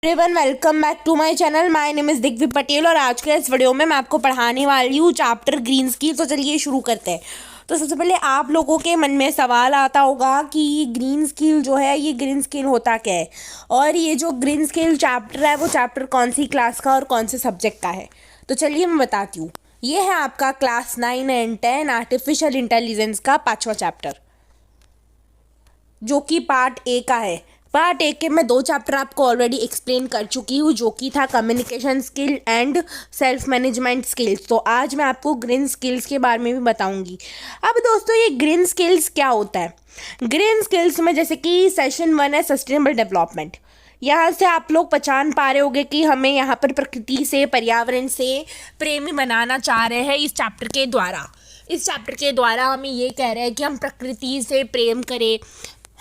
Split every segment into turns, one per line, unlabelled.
Everyone welcome back to my channel. My name is Digvijay Patel और आज के इस वीडियो में मैं आपको पढ़ाने वाली हूँ चैप्टर ग्रीन स्किल। तो चलिए शुरू करते हैं। तो सबसे पहले आप लोगों के मन में सवाल आता होगा कि ग्रीन स्किल जो है ये ग्रीन स्किल होता क्या है, और ये जो ग्रीन स्किल चैप्टर है वो चैप्टर कौन सी क्लास का और कौन से सब्जेक्ट का है। तो चलिए मैं बताती हूँ। ये है आपका क्लास 9 एंड 10 आर्टिफिशियल इंटेलिजेंस का 5वां चैप्टर, जो कि पार्ट ए का है। पार्ट ए के मैं 2 चैप्टर आपको ऑलरेडी एक्सप्लेन कर चुकी हूँ, जो कि था communication skill and self management skills. तो आज मैं आपको ग्रीन स्किल्स के बारे में भी बताऊंगी। अब दोस्तों, ये ग्रीन स्किल्स क्या होता है? ग्रीन स्किल्स में जैसे कि सेशन 1 है सस्टेनेबल डेवलपमेंट। यहाँ से आप लोग पहचान पा रहे होंगे कि हमें यहाँ पर प्रकृति से, पर्यावरण से प्रेमी बनाना चाह रहे हैं इस चैप्टर के द्वारा। इस चैप्टर के द्वारा हमें ये कह रहे हैं कि हम प्रकृति से प्रेम करें,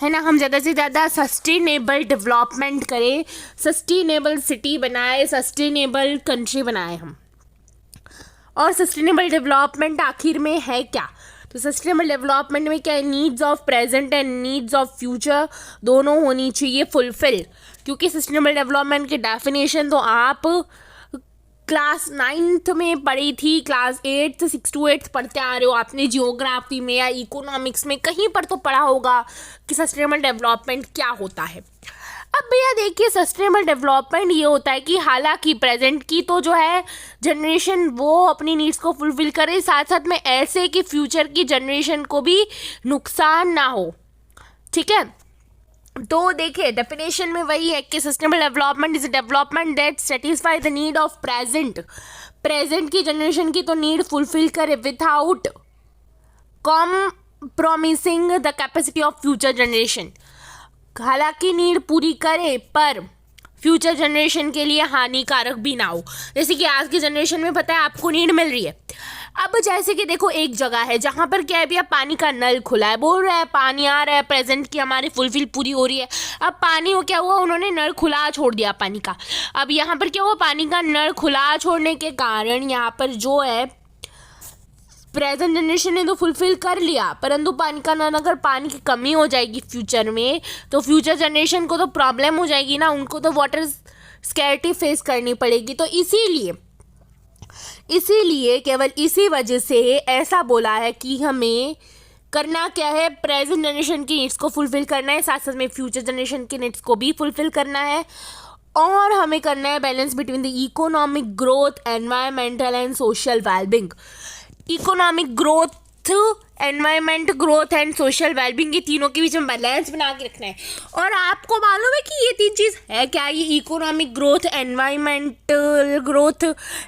है ना। हम ज़्यादा से ज़्यादा सस्टेनेबल डेवलपमेंट करें, सस्टेनेबल सिटी बनाए, सस्टेनेबल कंट्री बनाए हम। और सस्टेनेबल डेवलपमेंट आखिर में है क्या? तो सस्टेनेबल डेवलपमेंट में क्या है? Needs of present and needs of future दोनों होनी चाहिए फुलफिल। क्योंकि सस्टेनेबल डेवलपमेंट की डेफिनेशन तो आप क्लास 9th में पढ़ी थी, क्लास 8 6 to 8 पढ़ते आ रहे हो आपने, जियोग्राफी में या इकोनॉमिक्स में कहीं पर तो पढ़ा होगा कि सस्टेनेबल डेवलपमेंट क्या होता है। अब भैया देखिए, सस्टेनेबल डेवलपमेंट ये होता है कि हालांकि प्रेजेंट की तो जो है जनरेशन वो अपनी नीड्स को फुलफिल करे, साथ साथ में ऐसे कि फ्यूचर की जनरेशन को भी नुकसान ना हो। ठीक है, तो देखिए डेफिनेशन में वही है कि sustainable development is a development that satisfy the need of present की जनरेशन की तो नीड फुलफिल करे without compromising the capacity of future generation. हालांकि नीड पूरी करे पर फ्यूचर जनरेशन के लिए हानिकारक भी ना हो। जैसे कि आज की जनरेशन में पता है आपको नीड मिल रही है। अब जैसे कि देखो, एक जगह है जहाँ पर क्या है भैया, पानी का नल खुला है, बोल रहा है पानी आ रहा है, प्रेजेंट की हमारी फुलफिल पूरी हो रही है। अब पानी हो क्या हुआ, उन्होंने नल खुला छोड़ दिया पानी का। अब यहाँ पर क्या हुआ, पानी का नल खुला छोड़ने के कारण यहाँ पर जो है प्रेजेंट जनरेशन ने तो फुलफिल कर लिया, परंतु पानी का नल, अगर पानी की कमी हो जाएगी फ्यूचर में तो फ्यूचर जनरेशन को तो प्रॉब्लम हो जाएगी ना, उनको तो वाटर स्कैर्सिटी फेस करनी पड़ेगी। तो इसीलिए केवल इसी वजह से ऐसा बोला है कि हमें करना क्या है, प्रेजेंट जनरेशन की नीड्स को फुलफिल करना है, साथ साथ में फ्यूचर जनरेशन की नीड्स को भी फुलफिल करना है। और हमें करना है balance between the economic growth, environmental and social wellbeing. Economic growth, environment growth and social wellbeing, ये तीनों के बीच में बैलेंस बना के रखना है। और आपको मालूम है कि ये 3 चीज़ है क्या? ये economic growth, environmental growth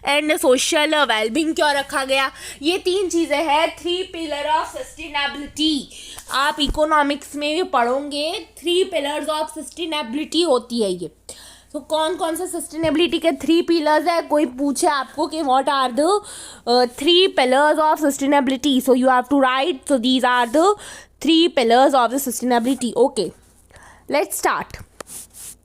and social wellbeing क्यों रखा गया? ये 3 चीज़ें हैं 3 पिलर ऑफ सस्टेनेबिलिटी। आप इकोनॉमिक्स में भी पढ़ोगे 3 पिलर्स ऑफ सस्टेनेबिलिटी होती है ये। तो कौन कौन से सस्टेनेबिलिटी के 3 पिलर्स है? कोई पूछे आपको कि what are the 3 pillars of sustainability, so you have to write, so these are the 3 pillars of the sustainability. Okay, let's start.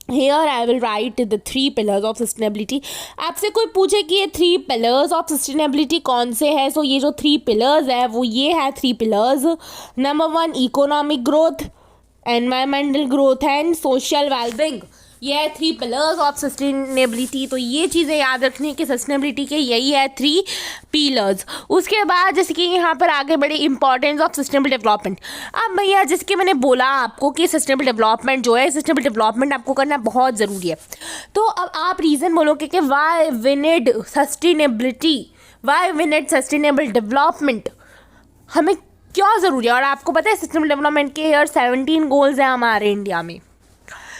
Here I will write the 3 pillars of sustainability. आपसे कोई पूछे कि ये 3 pillars of sustainability कौन से हैं, सो ये जो 3 pillars है वो ये है 3 pillars। Number 1 economic growth, environmental growth and social wellbeing. ये है 3 पिलर्स ऑफ सस्टेनेबिलिटी। तो ये चीज़ें याद रखने की सस्टेनेबिलिटी के यही है 3 पिलर्स। उसके बाद जैसे कि यहाँ पर आगे बढ़े इंपॉर्टेंस ऑफ सस्टेनेबल डेवलपमेंट। अब भैया जैसे कि मैंने बोला आपको कि सस्टेनेबल डेवलपमेंट जो है, सस्टेनेबल डेवलपमेंट आपको करना बहुत ज़रूरी है। तो अब आप रीज़न बोलोगे कि why we need sustainability, why we need sustainable development, हमें क्यों ज़रूरी है? और आपको पता है सस्टेनेबल डेवलपमेंट के 17 गोल्स हैं हमारे इंडिया में,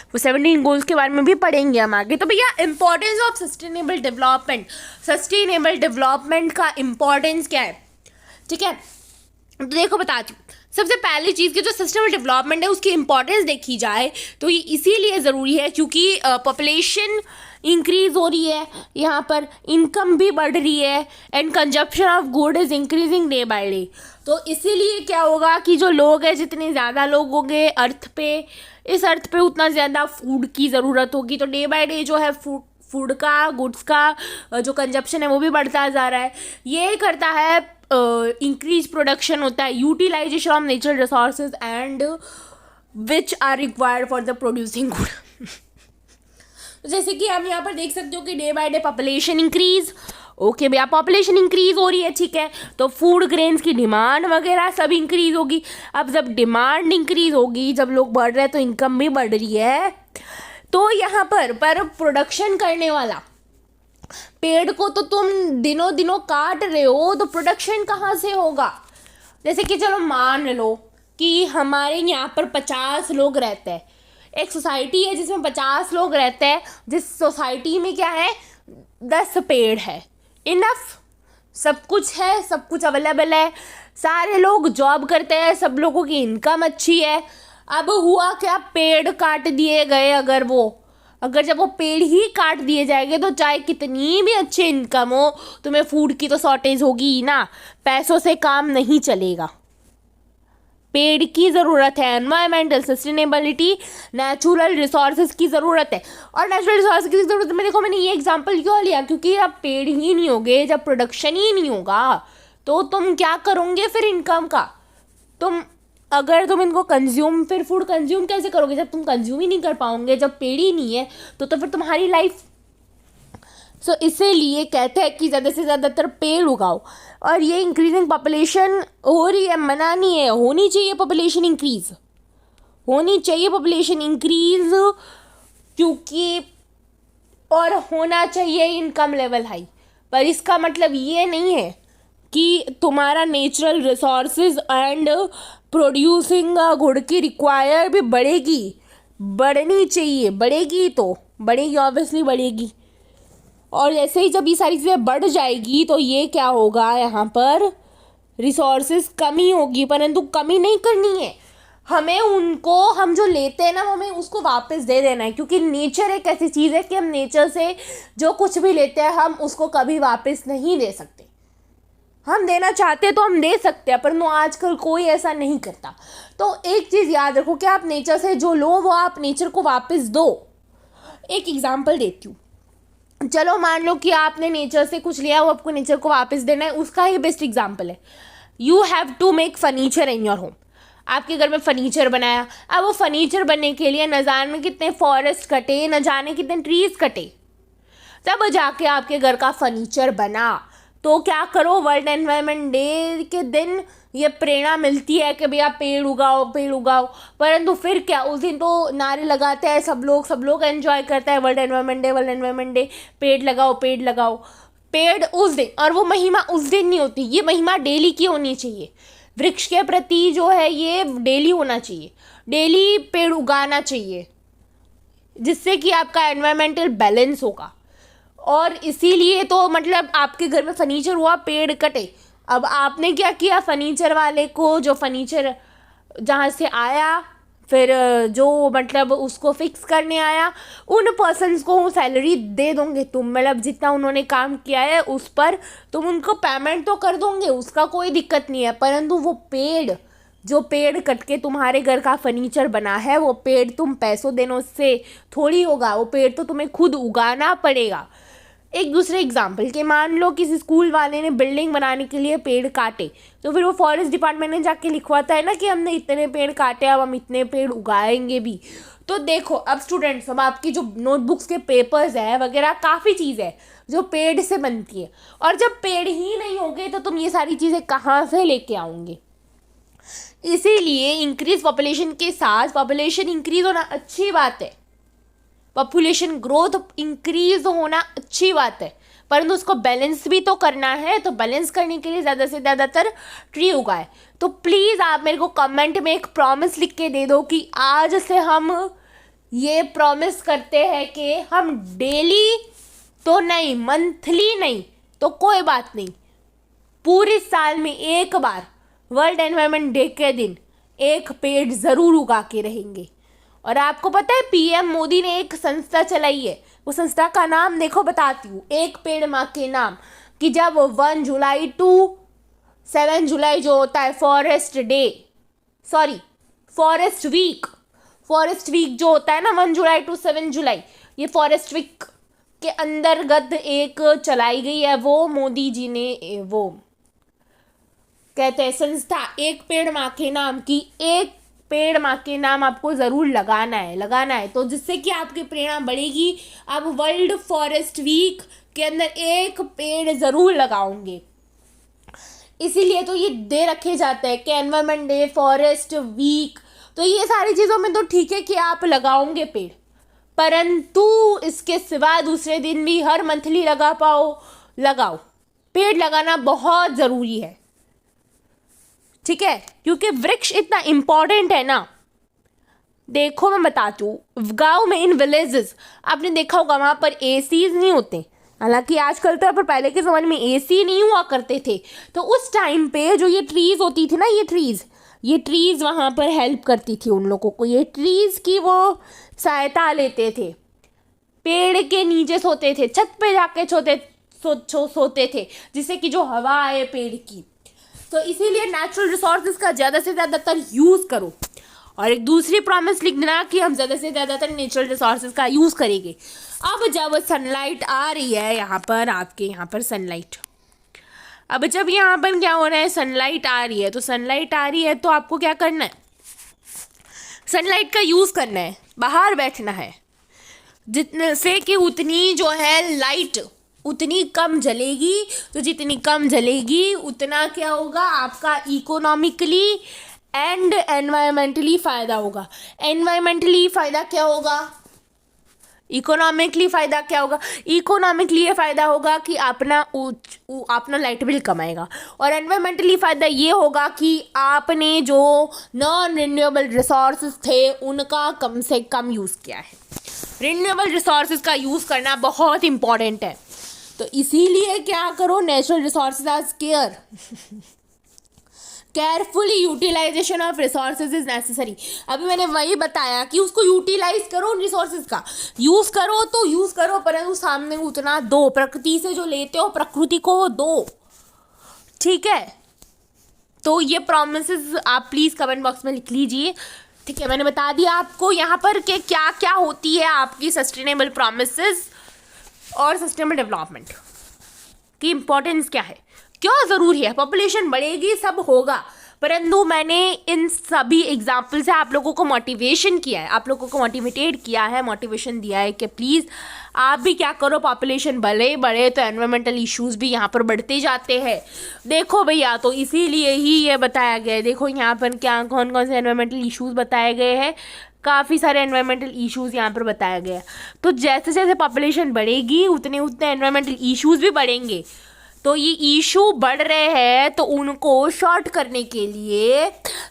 वो 17 गोल्स के बारे में भी पढ़ेंगे हम आगे। तो भैया importance of sustainable development, sustainable development का इंपॉर्टेंस क्या है? ठीक है, तो देखो बताती हूँ। सबसे पहली चीज़ की जो सस्टेनेबल डेवलपमेंट है उसकी इंपॉर्टेंस देखी जाए तो ये इसीलिए ज़रूरी है क्योंकि पॉपुलेशन इंक्रीज़ हो रही है, यहाँ पर इनकम भी बढ़ रही है and consumption of good is increasing day by day. तो इसीलिए क्या होगा कि जो लोग हैं, जितने ज़्यादा लोग होंगे अर्थ पे, इस अर्थ पे उतना ज़्यादा फूड की ज़रूरत होगी। तो डे बाय डे जो है फूड का, गुड्स का जो कंजप्शन है वो भी बढ़ता जा रहा है। ये करता है इंक्रीज प्रोडक्शन होता है, utilisation of natural resources and which are required for the producing good. तो जैसे कि आप यहाँ पर देख सकते हो कि day by day population increase, okay भैया पॉपुलेशन इंक्रीज हो रही है, ठीक है, तो फूड ग्रेन्स की डिमांड वगैरह सब इंक्रीज होगी। अब जब डिमांड इंक्रीज होगी, जब लोग बढ़ रहे हैं तो इनकम भी बढ़ रही है। तो यहाँ पर प्रोडक्शन करने वाला, पेड़ को तो तुम दिनों दिनों काट रहे हो, तो प्रोडक्शन कहाँ से होगा। जैसे कि चलो मान लो कि हमारे यहाँ पर 50 लोग रहते हैं, एक सोसाइटी है जिसमें 50 लोग रहते हैं, जिस सोसाइटी में क्या है 10 पेड़ है, इनफ, सब कुछ है, सब कुछ अवेलेबल है, सारे लोग जॉब करते हैं, सब लोगों की इनकम अच्छी है। अब हुआ क्या, पेड़ काट दिए गए, अगर जब वो पेड़ ही काट दिए जाएंगे तो चाहे कितनी भी अच्छी इनकम हो, तुम्हें फूड की तो शॉर्टेज होगी ही ना, पैसों से काम नहीं चलेगा। पेड़ की ज़रूरत है, एनवायरमेंटल सस्टेनेबिलिटी, नेचुरल रिसोर्सेज की ज़रूरत है। और नेचुरल रिसोर्स की ज़रूरत में देखो मैंने ये एग्जांपल क्यों लिया, क्योंकि जब पेड़ ही नहीं होगे, जब प्रोडक्शन ही नहीं होगा, तो तुम क्या करोगे फिर इनकम का। अगर तुम इनको कंज्यूम, फिर फूड कंज्यूम कैसे करोगे जब तुम कंज्यूम ही नहीं कर पाओगे, जब पेड़ ही नहीं है तो फिर तुम्हारी लाइफ। सो इसीलिए कहते हैं कि ज़्यादा से ज़्यादातर पेड़ उगाओ। और ये इंक्रीजिंग पॉपुलेशन हो रही है, मना नहीं है, होनी चाहिए पॉपुलेशन इंक्रीज, होनी चाहिए पॉपुलेशन इंक्रीज, क्योंकि और होना चाहिए इनकम लेवल हाई। पर इसका मतलब ये नहीं है कि तुम्हारा natural resources and producing good की रिक्वायर भी बढ़ेगी, बढ़नी चाहिए, बढ़ेगी तो बढ़ेगी, ऑब्वियसली बढ़ेगी। और जैसे ही जब ये सारी चीज़ें बढ़ जाएगी तो ये क्या होगा, यहाँ पर रिसोर्सेज कमी होगी, परंतु कमी नहीं करनी है हमें, उनको हम जो लेते हैं ना हमें उसको वापस दे देना है, क्योंकि नेचर एक ऐसी चीज़ है कि हम नेचर से जो कुछ भी लेते हैं हम उसको कभी वापस नहीं दे सकते। हम देना चाहते हैं तो हम दे सकते हैं, परंतु आजकल कोई ऐसा नहीं करता। तो एक चीज़ याद रखो कि आप नेचर से जो लो वो आप नेचर को वापस दो। एक एग्जांपल देती हूँ, चलो मान लो कि आपने नेचर से कुछ लिया, वो आपको नेचर को वापस देना है, उसका ही बेस्ट एग्जांपल है, you have to make furniture in your home. आपके घर में फर्नीचर बनाया, अब वो फर्नीचर बनने के लिए न जाने कितने फॉरेस्ट कटे, न जाने कितने ट्रीज कटे, तब जाके आपके घर का फर्नीचर बना। तो क्या करो, वर्ल्ड एनवायरनमेंट डे के दिन ये प्रेरणा मिलती है कि भैया पेड़ उगाओ, पेड़ उगाओ, परंतु फिर क्या, उस दिन तो नारे लगाते हैं सब लोग एंजॉय करते हैं, वर्ल्ड एनवायरनमेंट डे, पेड़ लगाओ, पेड़ लगाओ, पेड़ उस दिन, और वो महिमा उस दिन नहीं होती, ये महिमा डेली की होनी चाहिए। वृक्ष के प्रति जो है ये डेली होना चाहिए, डेली पेड़ उगाना चाहिए, जिससे कि आपका एनवायरमेंटल बैलेंस होगा। और इसीलिए तो मतलब आपके घर में फर्नीचर हुआ, पेड़ कटे, अब आपने क्या किया, फर्नीचर वाले को, जो फर्नीचर जहाँ से आया, फिर जो मतलब उसको फिक्स करने आया, उन पर्सन्स को सैलरी दे दोगे तुम, मतलब जितना उन्होंने काम किया है उस पर तुम उनको पेमेंट तो कर दोगे, उसका कोई दिक्कत नहीं है। परंतु वो पेड़, जो पेड़ कट के तुम्हारे घर का फर्नीचर बना है, वो पेड़ तुम पैसों देने से थोड़ी होगा, वो पेड़ तो तुम्हें खुद उगाना पड़ेगा। एक दूसरे एग्जाम्पल के, मान लो किसी स्कूल वाले ने बिल्डिंग बनाने के लिए पेड़ काटे, तो फिर वो फॉरेस्ट डिपार्टमेंट ने जाके लिखवाता है ना कि हमने इतने पेड़ काटे, अब हम इतने पेड़ उगाएंगे भी। तो देखो अब स्टूडेंट्स, अब आपकी जो नोटबुक्स के पेपर्स है वगैरह काफ़ी चीज़ है जो पेड़ से बनती है, और जब पेड़ ही नहीं होंगे तो तुम ये सारी चीज़ें कहाँ से लेके आओगे। इसीलिए इंक्रीज पॉपुलेशन के साथ पॉपुलेशन इंक्रीज होना अच्छी बात है, पॉपुलेशन ग्रोथ इंक्रीज होना अच्छी बात है, परंतु उसको बैलेंस भी तो करना है। तो बैलेंस करने के लिए ज़्यादा से ज़्यादातर ट्री उगाए। तो प्लीज़ आप मेरे को कमेंट में एक प्रॉमिस लिख के दे दो कि आज से हम ये प्रॉमिस करते हैं कि हम डेली तो नहीं, मंथली नहीं तो कोई बात नहीं, पूरे साल में एक बार वर्ल्ड एनवायरनमेंट डे के दिन एक पेड़ ज़रूर उगा के रहेंगे। और आपको पता है पीएम मोदी ने एक संस्था चलाई है, वो संस्था का नाम देखो बताती हूँ, एक पेड़ माँ के नाम, कि जब 1 जुलाई टू 7 जुलाई जो होता है फॉरेस्ट वीक जो होता है ना, 1 जुलाई टू 7 जुलाई, ये फॉरेस्ट वीक के अंतर्गत एक चलाई गई है, वो मोदी जी ने, वो कहते हैं संस्था एक पेड़ माँ के नाम की, एक पेड़ माँ के नाम आपको ज़रूर लगाना है, तो जिससे कि आपकी प्रेरणा बढ़ेगी। आप वर्ल्ड फॉरेस्ट वीक के अंदर एक पेड़ ज़रूर लगाओगे। इसीलिए तो ये दे रखे जाते हैं कि एनवायरनमेंट डे, फॉरेस्ट वीक, तो ये सारी चीज़ों में तो ठीक है कि आप लगाओगे पेड़, परंतु इसके सिवा दूसरे दिन भी हर मंथली लगाओ। पेड़ लगाना बहुत ज़रूरी है, ठीक है, क्योंकि वृक्ष इतना इम्पॉर्टेंट है ना। देखो मैं बताती हूँ, गाँव में, इन विलेजेस आपने देखा होगा वहाँ पर एसीज नहीं होते। हालांकि आजकल तो, पर पहले के ज़माने में एसी नहीं हुआ करते थे। तो उस टाइम पे जो ये ट्रीज़ होती थी ना, ये ट्रीज़ वहाँ पर हेल्प करती थी उन लोगों को। ये ट्रीज़ की वो सहायता लेते थे, पेड़ के नीचे सोते थे, छत पे जाके सोते थे, जिससे कि जो हवा आए पेड़ की। तो इसीलिए नेचुरल रिसोर्सेज का ज़्यादा से ज़्यादातर यूज़ करो। और एक दूसरी प्रॉमिस लिख देना कि हम ज़्यादा से ज़्यादातर नेचुरल रिसोर्सेज का यूज़ करेंगे। अब जब सनलाइट आ रही है यहाँ पर, आपके यहाँ पर सनलाइट, अब जब यहाँ पर क्या हो रहा है, सनलाइट आ रही है, तो सनलाइट आ रही है तो आपको क्या करना है, सनलाइट का यूज़ करना है, बाहर बैठना है, जितने से कि उतनी जो है लाइट उतनी कम जलेगी। तो जितनी कम जलेगी उतना क्या होगा, आपका इकोनॉमिकली एंड एनवायरमेंटली फ़ायदा होगा। एनवायरमेंटली फ़ायदा क्या होगा, इकोनॉमिकली फ़ायदा क्या होगा, इकोनॉमिकली ये फ़ायदा होगा कि अपना लाइट बिल कम आएगा। और एनवायरमेंटली फ़ायदा ये होगा कि आपने जो नॉन रिन्यूएबल रिसोर्सेज थे उनका कम से कम यूज़ किया है। रिन्यूएबल रिसोर्सेज का यूज़ करना बहुत इम्पॉर्टेंट है। तो इसीलिए क्या करो, natural resources as carefully utilisation of resources is necessary. अभी मैंने वही बताया कि उसको यूटिलाइज करो, उन रिसोर्सेज का यूज़ करो तो यूज़ करो, परंतु सामने उतना दो, प्रकृति से जो लेते हो प्रकृति को दो, ठीक है। तो ये प्रॉमिसेस आप प्लीज़ कमेंट बॉक्स में लिख लीजिए, ठीक है। मैंने बता दिया आपको यहाँ पर कि क्या क्या होती है आपकी सस्टेनेबल प्रॉमिसेस और सस्टेनेबल डेवलपमेंट की इम्पोर्टेंस क्या है, क्यों ज़रूरी है। पॉपुलेशन बढ़ेगी, सब होगा, परंतु मैंने इन सभी एग्जाम्पल से आप लोगों को मोटिवेशन किया है, आप लोगों को मोटिवेटेड किया है, मोटिवेशन दिया है कि प्लीज़ आप भी क्या करो, पॉपुलेशन बढ़े तो एनवायरमेंटल इश्यूज़ भी यहाँ पर बढ़ते जाते हैं। देखो भैया, तो इसीलिए ही ये बताया गया है। देखो यहाँ पर क्या कौन कौन से एनवायरमेंटल इश्यूज़ बताए गए हैं, काफ़ी सारे एनवायरमेंटल इश्यूज़ यहाँ पर बताया गया है। तो जैसे जैसे पॉपुलेशन बढ़ेगी उतने एनवायरमेंटल इश्यूज़ भी बढ़ेंगे। तो ये इशू बढ़ रहे हैं, तो उनको शॉर्ट करने के लिए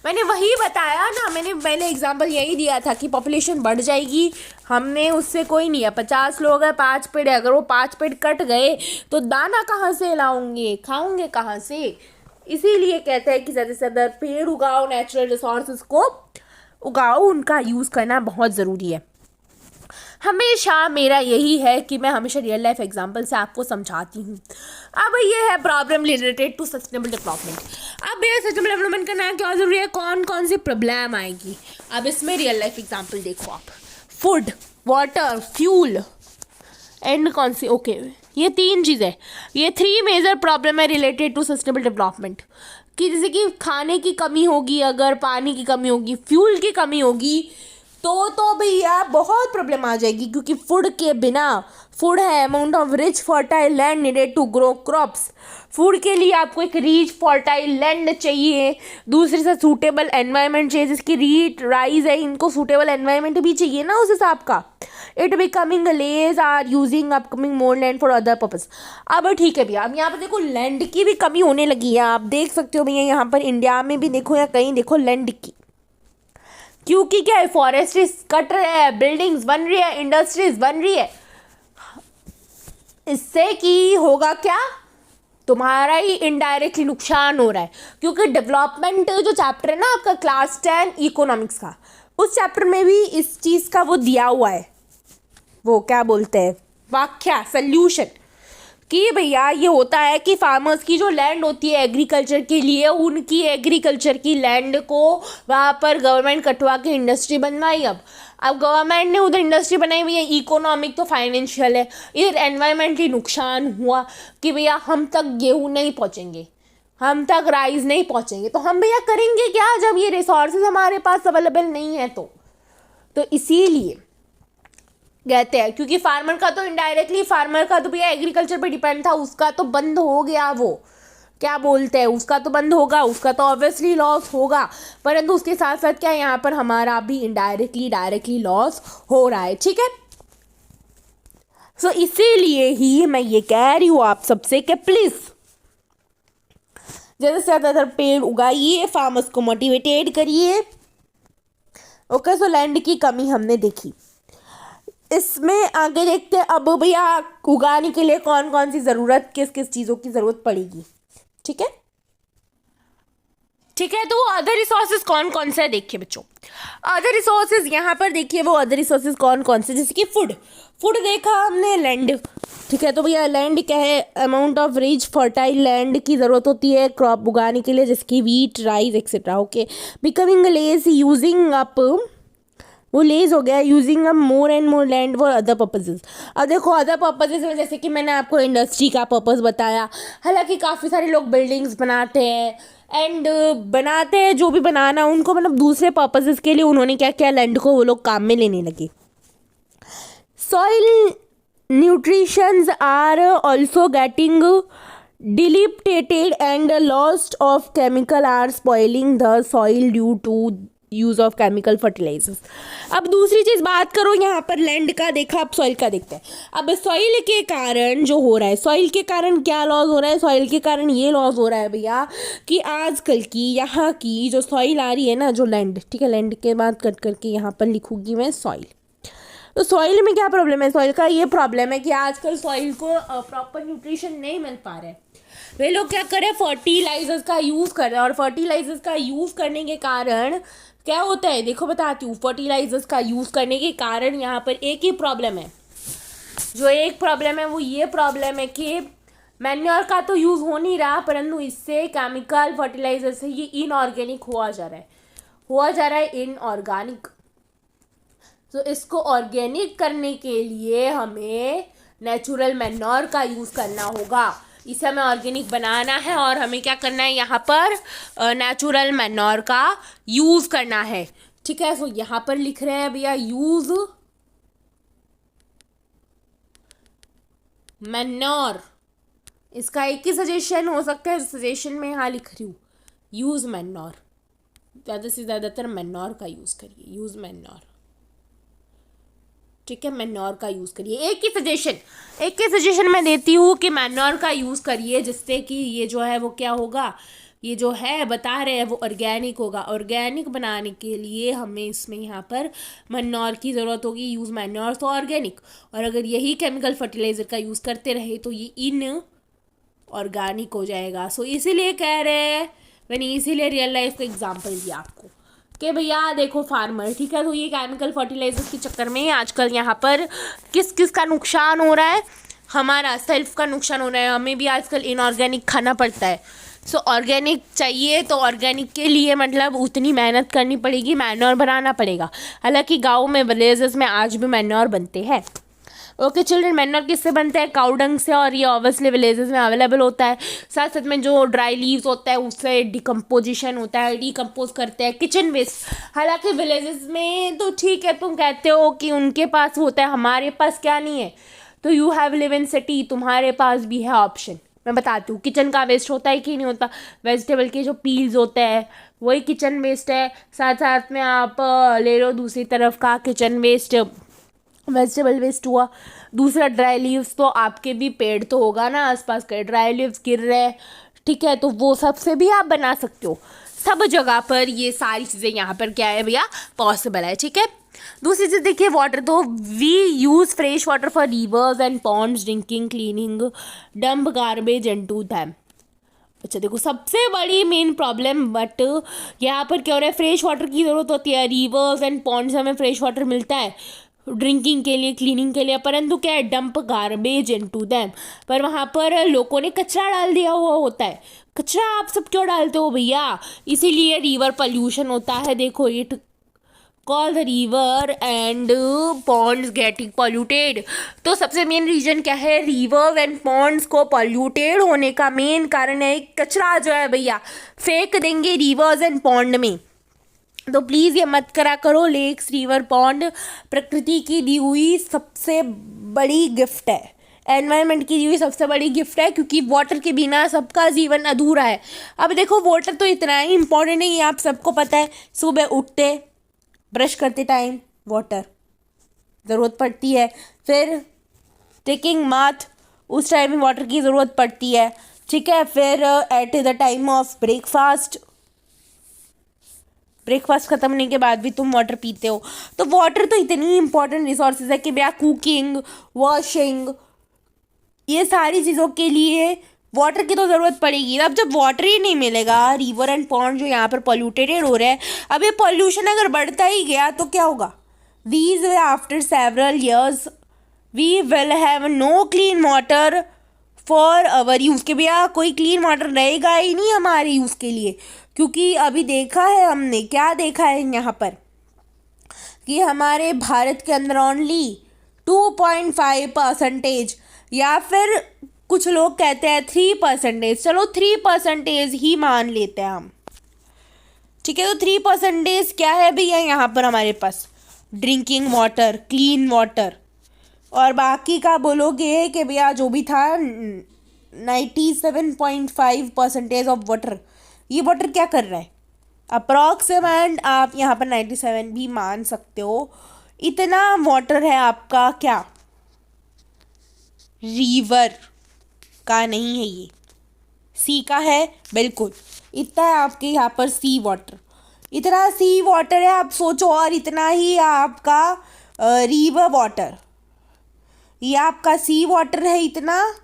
मैंने वही बताया ना, मैंने एग्जांपल यही दिया था कि पॉपुलेशन बढ़ जाएगी, हमने उससे कोई नहीं है, 50 लोग हैं, 5 पेड़ है, अगर वो 5 पेड़ कट गए तो दाना कहाँ से लाओगे, खाओगे कहाँ से। इसीलिए कहते हैं कि ज़्यादा से ज़्यादा पेड़ उगाओ, नेचुरल रिसोर्सेज को उगाओ, उनका यूज़ करना बहुत ज़रूरी है। हमेशा मेरा यही है कि मैं हमेशा रियल लाइफ एग्जांपल से आपको समझाती हूँ। अब ये है problem related to sustainable development. अब ये सस्टेनेबल डेवलपमेंट करना क्या ज़रूरी है, कौन कौन सी प्रॉब्लम आएगी। अब इसमें रियल लाइफ एग्जांपल देखो आप, फूड, वाटर, फ्यूल एंड कौन सी, ओके, ये 3 चीज़ें, ये 3 मेजर प्रॉब्लम है रिलेटेड टू सस्टेनेबल डेवलपमेंट। कि जैसे कि खाने की कमी होगी, अगर पानी की कमी होगी, फ्यूल की कमी होगी, तो भैया बहुत प्रॉब्लम आ जाएगी। क्योंकि फूड के बिना, फूड है amount of rich fertile land needed to grow crops. Food के लिए आपको एक रिच फर्टाइल लैंड चाहिए, दूसरे से सूटेबल एनवायरनमेंट चाहिए, जिसकी रीट राइज है, इनको सूटेबल एनवायरनमेंट भी चाहिए ना उस हिसाब का। It becoming less are using upcoming more land for other purpose. अब ठीक है भैया, अब यहाँ पर देखो लैंड की भी कमी होने लगी है, आप देख सकते हो भैया, यहाँ पर इंडिया में भी देखो या कहीं देखो लैंड की, क्योंकि क्या है, फॉरेस्ट्रीज कट रहे हैं, बिल्डिंग्स बन रही है, इंडस्ट्रीज बन रही है। इससे कि होगा क्या, तुम्हारा ही इनडायरेक्टली नुकसान हो रहा है। क्योंकि डेवलपमेंट जो चैप्टर है ना आपका क्लास 10 इकोनॉमिक्स का, उस चैप्टर में भी इस चीज़ का वो दिया हुआ है, वो क्या बोलते हैं, व्याख्या, सल्यूशन, कि भैया ये होता है कि फार्मर्स की जो लैंड होती है एग्रीकल्चर के लिए, उनकी एग्रीकल्चर की लैंड को वहाँ पर गवर्नमेंट कटवा के इंडस्ट्री बनवाई। अब गवर्नमेंट ने उधर इंडस्ट्री बनाई हुई है, इकोनॉमिक तो फाइनेंशियल है, इधर एनवायरमेंटली नुकसान हुआ कि भैया हम तक गेहूँ नहीं पहुँचेंगे, हम तक राइस नहीं पहुंचेंगे। तो हम भैया करेंगे क्या जब ये रिसोर्सेज हमारे पास अवेलेबल नहीं है? तो इसीलिए कहते हैं, क्योंकि फार्मर का तो इनडायरेक्टली, फार्मर का तो भैया एग्रीकल्चर पे डिपेंड था, उसका तो बंद हो गया, वो क्या बोलते हैं, उसका तो बंद होगा, उसका तो ऑब्वियसली लॉस होगा। परंतु उसके साथ साथ क्या, यहाँ पर हमारा भी इनडायरेक्टली डायरेक्टली लॉस हो रहा है, ठीक है। सो इसीलिए ही मैं ये कह रही हूँ आप सबसे कि प्लीज़ ज़्यादा से ज़्यादा पेड़ उगाइए, फार्मर्स को मोटिवेटेड करिए। ओके, सो लैंड की कमी हमने देखी। इसमें आगे देखते हैं अब भैया उगाने के लिए कौन कौन सी ज़रूरत, किस किस चीज़ों की ज़रूरत पड़ेगी, ठीक है। ठीक है, तो अदर रिसोर्सेज कौन कौन से देखिए बच्चों। अदर रिसोर्सेज यहाँ पर देखिए, वो अदर रिसोर्सेज कौन कौन से, जैसे कि फूड देखा हमने, लैंड, ठीक है। तो भैया लैंड क्या है, amount of rich fertile land की ज़रूरत होती है क्रॉप उगाने के लिए, जैसे कि wheat, rice etcetera. Okay, becoming less, using up, वो लेज हो गया, using up more and more land for other purposes. अब देखो अदर पर्पजेज में जैसे कि मैंने आपको इंडस्ट्री का पर्पज़ बताया, हालांकि काफ़ी सारे लोग बिल्डिंग्स बनाते हैं एंड बनाते हैं, जो भी बनाना उनको मतलब दूसरे पर्पजेज के लिए उन्होंने क्या किया, लैंड को वो लोग काम में लेने लगे। Soil nutritions are also getting dilapidated and lost of chemical are spoiling the soil due to use of chemical fertilisers. अब दूसरी चीज़ बात करो यहाँ पर लैंड का देखा, अब सॉइल का देखते हैं। अब सॉइल के कारण जो हो रहा है, सॉइल के कारण क्या लॉस हो रहा है, सॉइल के कारण ये लॉस हो रहा है भैया कि आजकल की यहाँ की जो सॉइल आ रही है ना, जो लैंड, ठीक है, लैंड के बाद कट करके यहाँ पर लिखूंगी मैं सॉइल। तो सॉइल में क्या प्रॉब्लम है, सॉइल का ये प्रॉब्लम है कि आजकल सॉइल को प्रॉपर न्यूट्रिशन नहीं मिल पा रहा है। वे लोग क्या करें, फर्टिलाइजर्स का यूज़ कर रहे हैं, और फर्टिलाइजर्स का यूज़ करने के कारण क्या होता है, देखो बताती हूँ। फर्टिलाइजर्स का यूज़ करने के कारण यहाँ पर एक ही प्रॉब्लम है, जो एक प्रॉब्लम है वो ये प्रॉब्लम है कि मैन्योर का तो यूज़ हो नहीं रहा, परंतु इससे केमिकल फर्टिलाइजर से ये इनऑर्गेनिक हुआ जा रहा है इनऑर्गेनिक। तो इसको ऑर्गेनिक करने के लिए हमें नेचुरल मैन्योर का यूज़ करना होगा, इसे हमें ऑर्गेनिक बनाना है और हमें क्या करना है, यहाँ पर नेचुरल मैन्योर का यूज़ करना है, ठीक है। सो यहाँ पर लिख रहे हैं भैया यूज़ मैन्योर, इसका एक ही सजेशन हो सकता है, सजेशन में यहाँ लिख रही हूँ यूज़ मैन्योर, ज़्यादा से ज़्यादातर मैन्योर का यूज़ करिए, यूज़ मैन्योर, ठीक है, मैन्योर का यूज़ करिए। एक ही सजेशन मैं देती हूँ कि मैन्योर का यूज़ करिए, जिससे कि ये जो है वो क्या होगा, ये जो है बता रहे हैं वो ऑर्गेनिक होगा। ऑर्गेनिक बनाने के लिए हमें इसमें यहाँ पर मैन्योर की ज़रूरत होगी, यूज़ मैन्योर तो ऑर्गेनिक। और अगर यही केमिकल फर्टिलाइज़र का यूज़ करते रहे तो ये इन ऑर्गेनिक हो जाएगा। सो इसीलिए कह रहे हैं, मैंने इसीलिए रियल लाइफ का एग्जाम्पल दिया आपको कि भैया देखो फार्मर, ठीक है, तो ये केमिकल फर्टिलाइजर्स के चक्कर में आजकल यहाँ पर किस किस का नुकसान हो रहा है, हमारा सेल्फ का नुकसान हो रहा है, हमें भी आजकल इनऑर्गेनिक खाना पड़ता है। सो ऑर्गेनिक चाहिए तो ऑर्गेनिक के लिए मतलब उतनी मेहनत करनी पड़ेगी, मैन्योर बनाना पड़ेगा। हालांकि गाँव में विलेजेस में आज भी मैन्योर बनते हैं। ओके चिल्ड्रन, मैन्योर किससे बनता है, काऊ डंग से, और ये ऑब्वियसली विलेजेस में अवेलेबल होता है। साथ साथ में जो ड्राई लीव्स होता है उससे डिकम्पोजिशन होता है, डिकम्पोज करते हैं, किचन वेस्ट। हालांकि विलेजेस में तो ठीक है, तुम कहते हो कि उनके पास होता है, हमारे पास क्या नहीं है। तो you have live in city, तुम्हारे पास भी है ऑप्शन, मैं बताती हूँ। किचन का वेस्ट होता है कि नहीं होता, वेजिटेबल के जो पील्स होते हैं वही किचन वेस्ट है। साथ साथ में आप ले लो दूसरी तरफ का किचन वेस्ट, वेजिटेबल वेस्ट हुआ। दूसरा ड्राई लीव्स, तो आपके भी पेड़ तो होगा ना आसपास के, ड्राई लीव्स गिर रहे हैं, ठीक है, तो वो सब से भी आप बना सकते हो। सब जगह पर ये सारी चीज़ें यहाँ पर क्या है भैया, पॉसिबल है, ठीक है। दूसरी चीज़ देखिए वाटर, तो we use fresh water for rivers and ponds, drinking, cleaning, dump garbage into them. अच्छा देखो, सबसे बड़ी मेन प्रॉब्लम बट यहाँ पर क्या हो रहा है, फ्रेश वाटर की ज़रूरत होती है, रिवर्स एंड पॉन्ड्स हमें फ्रेश वाटर मिलता है ड्रिंकिंग के लिए, क्लीनिंग के लिए, परंतु क्या है, डंप गार्बेज इनटू देम, पर वहाँ पर लोगों ने कचरा डाल दिया हुआ होता है। कचरा आप सब क्यों डालते हो भैया, इसीलिए रिवर पॉल्यूशन होता है। देखो ये call the river and ponds getting polluted. तो सबसे मेन रीजन क्या है, रिवर एंड पॉन्ड्स को पॉल्यूटेड होने का मेन कारण है कचरा जो है भैया फेंक देंगे रिवर्स एंड पॉन्ड में। तो प्लीज़ ये मत करा करो। लेक्स, रिवर, पॉन्ड प्रकृति की दी हुई सबसे बड़ी गिफ्ट है, एनवायरनमेंट की दी हुई सबसे बड़ी गिफ्ट है, क्योंकि वाटर के बिना सबका जीवन अधूरा है। अब देखो वाटर तो इतना ही इम्पोर्टेंट है, ये आप सबको पता है। सुबह उठते ब्रश करते टाइम वाटर ज़रूरत पड़ती है, फिर टेकिंग माथ उस टाइम में वाटर की ज़रूरत पड़ती है, ठीक है। फिर at the time of breakfast ख़त्म होने के बाद भी तुम वाटर पीते हो। तो वाटर तो इतनी इंपॉर्टेंट रिसोर्सेज है कि भैया कुकिंग, वॉशिंग, ये सारी चीज़ों के लिए वाटर की तो ज़रूरत पड़ेगी। अब जब वाटर ही नहीं मिलेगा, रिवर एंड पॉन्ड जो यहाँ पर पॉल्यूटेड हो रहे हैं, अब ये पॉल्यूशन अगर बढ़ता ही गया तो क्या होगा, which after several years we will have no clean water for our use. के भैया कोई क्लीन वाटर रहेगा ही नहीं हमारे यूज़ के लिए, क्योंकि अभी देखा है हमने, क्या देखा है यहाँ पर कि हमारे भारत के अंदर ओनली 2.5% या फिर कुछ लोग कहते हैं 3%, चलो 3% ही मान लेते हैं हम, ठीक है। तो 3% क्या है भैया यहाँ पर हमारे पास, ड्रिंकिंग वाटर, क्लीन वाटर, और बाकी का बोलोगे कि भैया जो भी था 97.5% ऑफ वाटर, ये वाटर क्या कर रहा है अप्रॉक्सीमेट, आप यहाँ पर 97 भी मान सकते हो। इतना वाटर है आपका क्या, रिवर का नहीं है, ये सी का है, बिल्कुल इतना है आपके यहाँ पर सी वाटर, इतना सी वाटर है आप सोचो। और इतना ही आपका रिवर वाटर, ये आपका सी वाटर है इतना,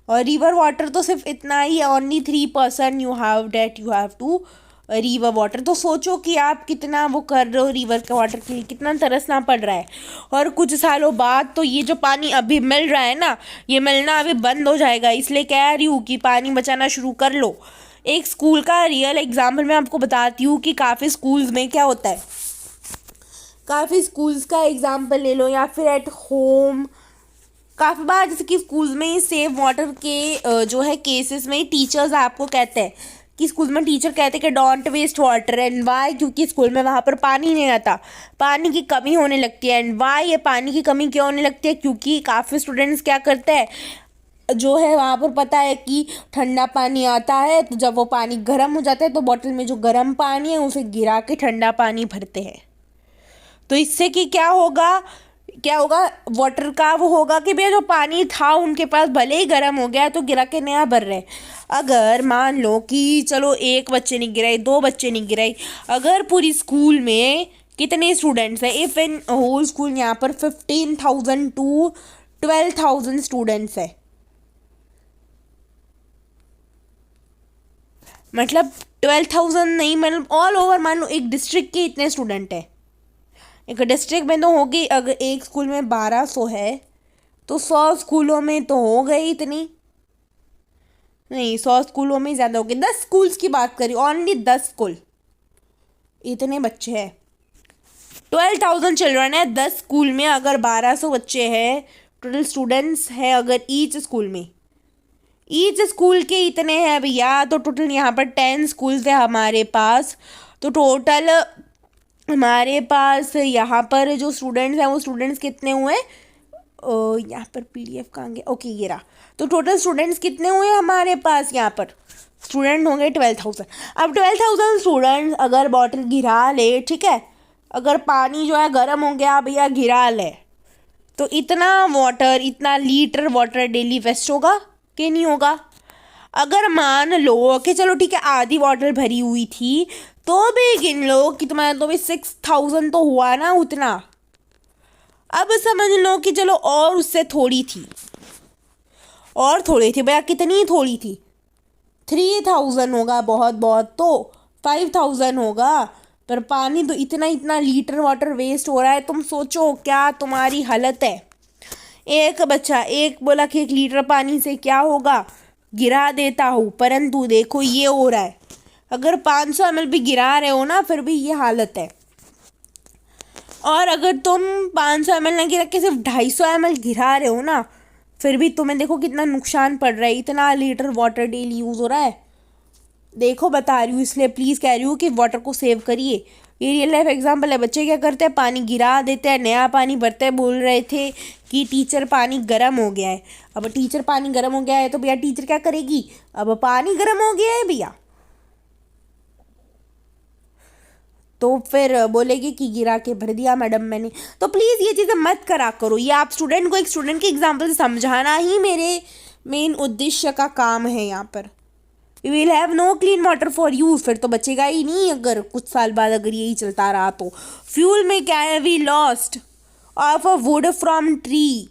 और रिवर वाटर तो सिर्फ इतना ही, only 3% you have to river water. तो सोचो कि आप कितना वो कर रहे हो रिवर के वाटर के लिए, कितना तरसना पड़ रहा है। और कुछ सालों बाद तो ये जो पानी अभी मिल रहा है ना, ये मिलना अभी बंद हो जाएगा, इसलिए कह रही हूँ कि पानी बचाना शुरू कर लो। एक स्कूल का रियल एग्जाम्पल मैं आपको बताती हूँ कि काफ़ी स्कूल्स में क्या होता है, काफ़ी स्कूल्स का एग्जाम्पल ले लो या फिर एट होम, काफ़ी बार जैसे कि स्कूल्स में सेव वाटर के जो है केसेस में टीचर्स आपको कहते हैं कि स्कूल में टीचर कहते हैं कि don't waste water, and why, क्योंकि स्कूल में वहाँ पर पानी नहीं आता, पानी की कमी होने लगती है। एंड वाई, ये पानी की कमी क्यों होने लगती है, क्योंकि काफ़ी स्टूडेंट्स क्या करते हैं, जो है वहाँ पर पता है कि ठंडा पानी आता है, तो जब वो पानी गर्म हो जाता है तो बॉटल में जो गर्म पानी है उसे गिरा के ठंडा पानी भरते हैं। तो इससे कि क्या होगा वाटर का वो होगा कि भैया जो पानी था उनके पास भले ही गर्म हो गया तो गिरा के नया भर रहे। अगर मान लो कि चलो एक बच्चे नहीं गिराई, दो बच्चे नहीं गिराई, अगर पूरी स्कूल में कितने स्टूडेंट्स हैं, इफ़ इन होल स्कूल यहाँ पर 15,000 to 12,000 स्टूडेंट्स है, मतलब 12,000 नहीं, मतलब ऑल ओवर मान लो एक डिस्ट्रिक्ट के इतने स्टूडेंट है, एक डिस्ट्रिक्ट में तो होगी, अगर एक स्कूल में 1200 है तो 100 स्कूलों में तो हो गई इतनी, नहीं 100 स्कूलों में ज़्यादा हो गई, 10 स्कूल्स की बात करी, ओनली 10 स्कूल, इतने बच्चे हैं, 12,000 चिल्ड्रन है 10 स्कूल में। अगर 1200 बच्चे हैं, टोटल स्टूडेंट्स हैं अगर ईच स्कूल के इतने हैं भैया, तो टोटल यहाँ पर 10 स्कूल्स है हमारे पास। तो टोटल हमारे पास यहाँ पर जो स्टूडेंट्स हैं वो स्टूडेंट्स कितने हुए, यहाँ पर PDF कहाँ गया, ओके ये रहा। तो टोटल स्टूडेंट्स कितने हुए हमारे पास, यहाँ पर स्टूडेंट होंगे 12,000। अब 12,000 स्टूडेंट्स अगर बॉटल गिरा ले, ठीक है, अगर पानी जो है गर्म हो गया भैया गिरा ले, तो इतना वाटर, इतना लीटर वाटर डेली वेस्ट होगा कि नहीं होगा। अगर मान लो कि चलो ठीक है आधी बॉटल भरी हुई थी, तो भी गिन लो कि तुम्हारा तो भी 6,000 तो हुआ ना उतना। अब समझ लो कि चलो और उससे थोड़ी थी, और थोड़ी थी भैया, कितनी थोड़ी थी, 3,000 होगा बहुत बहुत तो 5,000 होगा, पर पानी तो इतना लीटर वाटर वेस्ट हो रहा है। तुम सोचो क्या तुम्हारी हालत है। एक बच्चा एक बोला कि 1 लीटर पानी से क्या होगा, गिरा देता हूँ, परंतु देखो ये हो रहा है, अगर 500 ml भी गिरा रहे हो ना फिर भी ये हालत है। और अगर तुम 500 ml ना गिरा के सिर्फ 250 ml गिरा रहे हो ना, फिर भी तुम्हें देखो कितना नुकसान पड़ रहा है, इतना लीटर वाटर डेली यूज़ हो रहा है। देखो बता रही हूँ, इसलिए प्लीज़ कह रही हूँ कि वाटर को सेव करिए। ये रियल लाइफ एग्जांपल है। बच्चे क्या करते हैं, पानी गिरा देते हैं, नया पानी भरते हैं। बोल रहे थे कि टीचर पानी गर्म हो गया है। अब टीचर पानी गर्म हो गया है तो भैया टीचर क्या करेगी, अब पानी गर्म हो गया है भैया, तो फिर बोलेगी कि गिरा के भर दिया मैडम मैंने। तो प्लीज़ ये चीज़ें मत करा करो। ये आप स्टूडेंट को एक स्टूडेंट के एग्जाम्पल से समझाना ही मेरे मेन उद्देश्य का काम है यहाँ पर। We will have no clean water for use, फिर तो बचेगा ही नहीं अगर कुछ साल बाद अगर यही चलता रहा तो। फ्यूल में क्या है, we lost of a wood from tree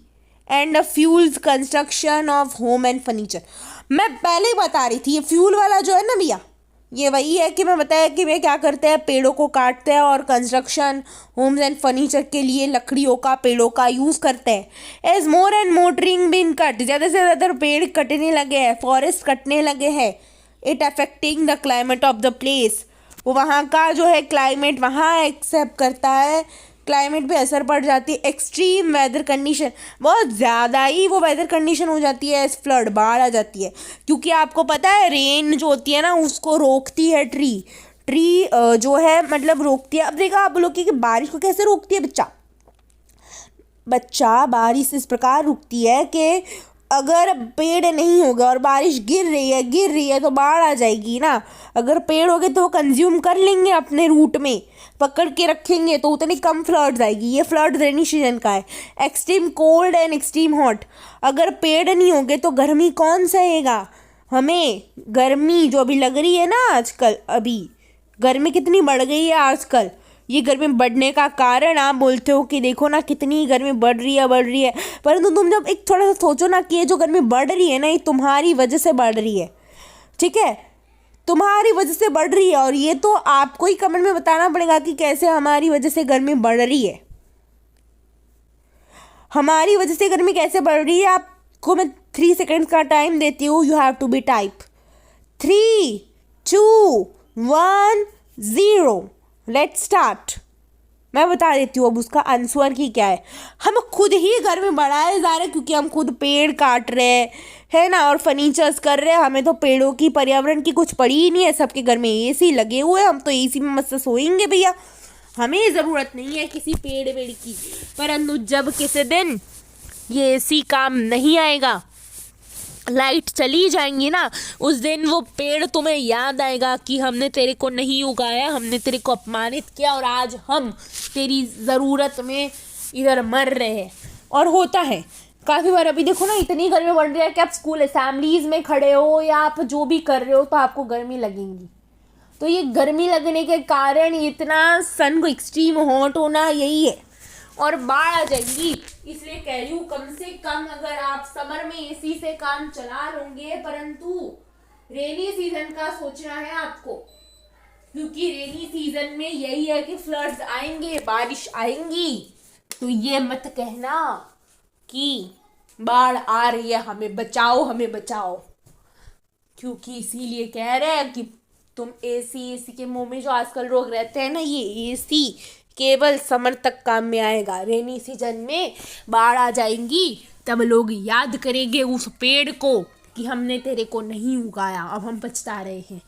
and a fuels construction of home and furniture. मैं पहले ही बता रही थी, ये फ्यूल वाला जो है ना भैया, ये वही है कि मैं बताया कि वे क्या करते हैं, पेड़ों को काटते हैं और कंस्ट्रक्शन होम्स एंड फर्नीचर के लिए लकड़ियों का, पेड़ों का यूज़ करते हैं। As more and more trees been cut, ज़्यादा से ज़्यादा पेड़ कटने लगे हैं, फॉरेस्ट कटने लगे हैं। It affecting the climate of the place, वो वहाँ का जो है क्लाइमेट वहाँ एक्सेप्ट करता है, क्लाइमेट पे असर पड़ जाती है। एक्सट्रीम वेदर कंडीशन, बहुत ज़्यादा ही वो वेदर कंडीशन हो जाती है, फ्लड, बाढ़ आ जाती है। क्योंकि आपको पता है रेन जो होती है ना उसको रोकती है ट्री जो है मतलब रोकती है। अब देखा आप लोग कि बारिश को कैसे रोकती है बच्चा बारिश इस प्रकार रुकती है कि अगर पेड़ नहीं होगा और बारिश गिर रही है तो बाढ़ आ जाएगी ना। अगर पेड़ होगे तो वो कंज्यूम कर लेंगे, अपने रूट में पकड़ के रखेंगे, तो उतनी कम फ्लड्स आएगी। ये फ्लड रेनी सीजन का है। Extreme cold and extreme hot, अगर पेड़ नहीं होंगे तो गर्मी कौन सहेगा। हमें गर्मी जो अभी लग रही है ना आजकल, अभी गर्मी कितनी बढ़ गई है आजकल। ये गर्मी बढ़ने का कारण आप बोलते हो कि देखो ना कितनी गर्मी बढ़ रही है, परंतु तुम जब एक थोड़ा सा सोचो ना कि ये जो गर्मी बढ़ रही है ना, ये तुम्हारी वजह से बढ़ रही है, ठीक है, तुम्हारी वजह से बढ़ रही है। और ये तो आपको ही कमेंट में बताना पड़ेगा कि कैसे हमारी वजह से गर्मी बढ़ रही है। हमारी वजह से गर्मी कैसे बढ़ रही है, आपको मैं 3 सेकेंड्स का टाइम देती हूँ। You have to be type 3, 2, 1, 0। Let's start. मैं बता देती हूँ अब उसका आंसर की क्या है। हम खुद ही गर्मी बढ़ाए जा रहे हैं क्योंकि हम खुद पेड़ काट रहे हैं ना, और फर्नीचर्स कर रहे हैं। हमें तो पेड़ों की, पर्यावरण की कुछ पड़ी ही नहीं है। सबके घर में एसी लगे हुए हैं, हम तो एसी में मस्त सोएंगे भैया, हमें ज़रूरत नहीं है किसी पेड़ वेड़ की। परंतु जब किसी दिन ये एसी काम नहीं आएगा, लाइट चली जाएंगी ना, उस दिन वो पेड़ तुम्हें याद आएगा कि हमने तेरे को नहीं उगाया, हमने तेरे को अपमानित किया और आज हम तेरी ज़रूरत में इधर मर रहे हैं। और होता है काफ़ी बार। अभी देखो ना इतनी गर्मी बढ़ रही है कि आप स्कूल असेंबलीज में खड़े हो या आप जो भी कर रहे हो तो आपको गर्मी लगेंगी। तो ये गर्मी लगने के कारण इतना सन को एक्सट्रीम हॉट होना यही है, और बाढ़ आ जाएगी। इसलिए कह रही हूँ कम से कम अगर आप समर में एसी से काम चला लोगे, परंतु रेनी सीजन का सोचना है आपको, क्योंकि रेनी सीजन में यही है कि फ्लड्स आएंगे, बारिश आएंगी। तो ये मत कहना कि बाढ़ आ रही है, हमें बचाओ हमें बचाओ, क्योंकि इसीलिए कह रहे हैं कि तुम एसी के मुंह में जो आजकल लोग रहते हैं ना, ये एसी केवल समर तक काम में आएगा। रेनी सीजन में बाढ़ आ जाएंगी, तब लोग याद करेंगे उस पेड़ को कि हमने तेरे को नहीं उगाया, अब हम पछता रहे हैं।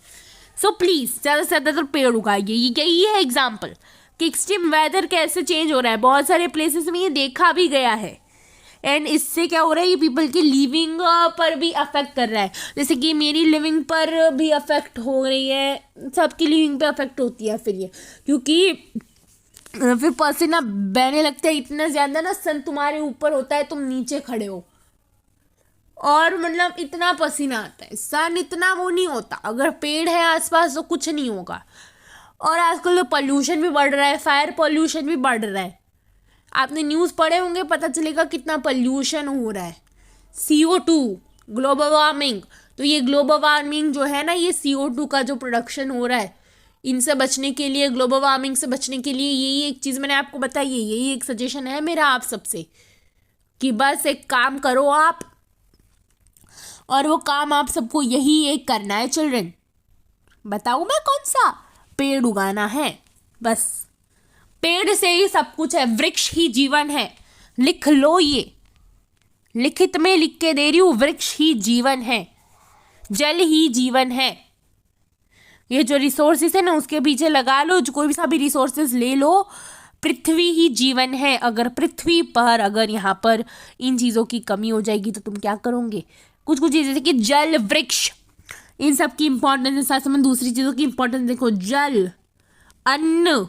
सो प्लीज़ ज़्यादा से ज़्यादा तो पेड़ उगाइए। यही है एग्जाम्पल कि एक्सट्रीम वेदर कैसे चेंज हो रहा है। बहुत सारे प्लेसेस में ये देखा भी गया है, एंड इससे क्या हो रहा है, ये पीपल की लिविंग पर भी अफेक्ट कर रहा है। जैसे कि मेरी लिविंग पर भी अफेक्ट हो रही है, सबकी लिविंग पे अफेक्ट होती है फिर ये, क्योंकि फिर पसीना बहने लगता है इतना ज़्यादा ना, सन तुम्हारे ऊपर होता है, तुम नीचे खड़े हो और मतलब इतना पसीना आता है। सन इतना वो नहीं होता, अगर पेड़ है आसपास तो कुछ नहीं होगा। और आजकल तो पोल्यूशन भी बढ़ रहा है, फायर पोल्यूशन भी बढ़ रहा है। आपने न्यूज़ पढ़े होंगे, पता चलेगा कितना पोल्यूशन हो रहा है। CO2 ग्लोबल वार्मिंग, तो ये ग्लोबल वार्मिंग जो है ना, ये CO2 का जो प्रोडक्शन हो रहा है, इनसे बचने के लिए, ग्लोबल वार्मिंग से बचने के लिए यही एक चीज़ मैंने आपको बताई है। यही एक सजेशन है मेरा आप सबसे कि बस एक काम करो आप, और वो काम आप सबको यही एक करना है चिल्ड्रन। बताऊँ मैं कौन सा? पेड़ उगाना है बस। पेड़ से ही सब कुछ है, वृक्ष ही जीवन है। लिख लो, ये लिखित में लिख के दे रही हूं, वृक्ष ही जीवन है, जल ही जीवन है। ये जो रिसोर्सेस है ना उसके पीछे लगा लो, जो कोई भी सा भी रिसोर्सेस ले लो, पृथ्वी ही जीवन है। अगर पृथ्वी पर अगर यहाँ पर इन चीज़ों की कमी हो जाएगी तो तुम क्या करोगे? कुछ कुछ चीज़ें जैसे कि जल, वृक्ष, इन सब की इंपॉर्टेंस है। साथ में दूसरी चीज़ों की इंपॉर्टेंस देखो, जल, अन्न,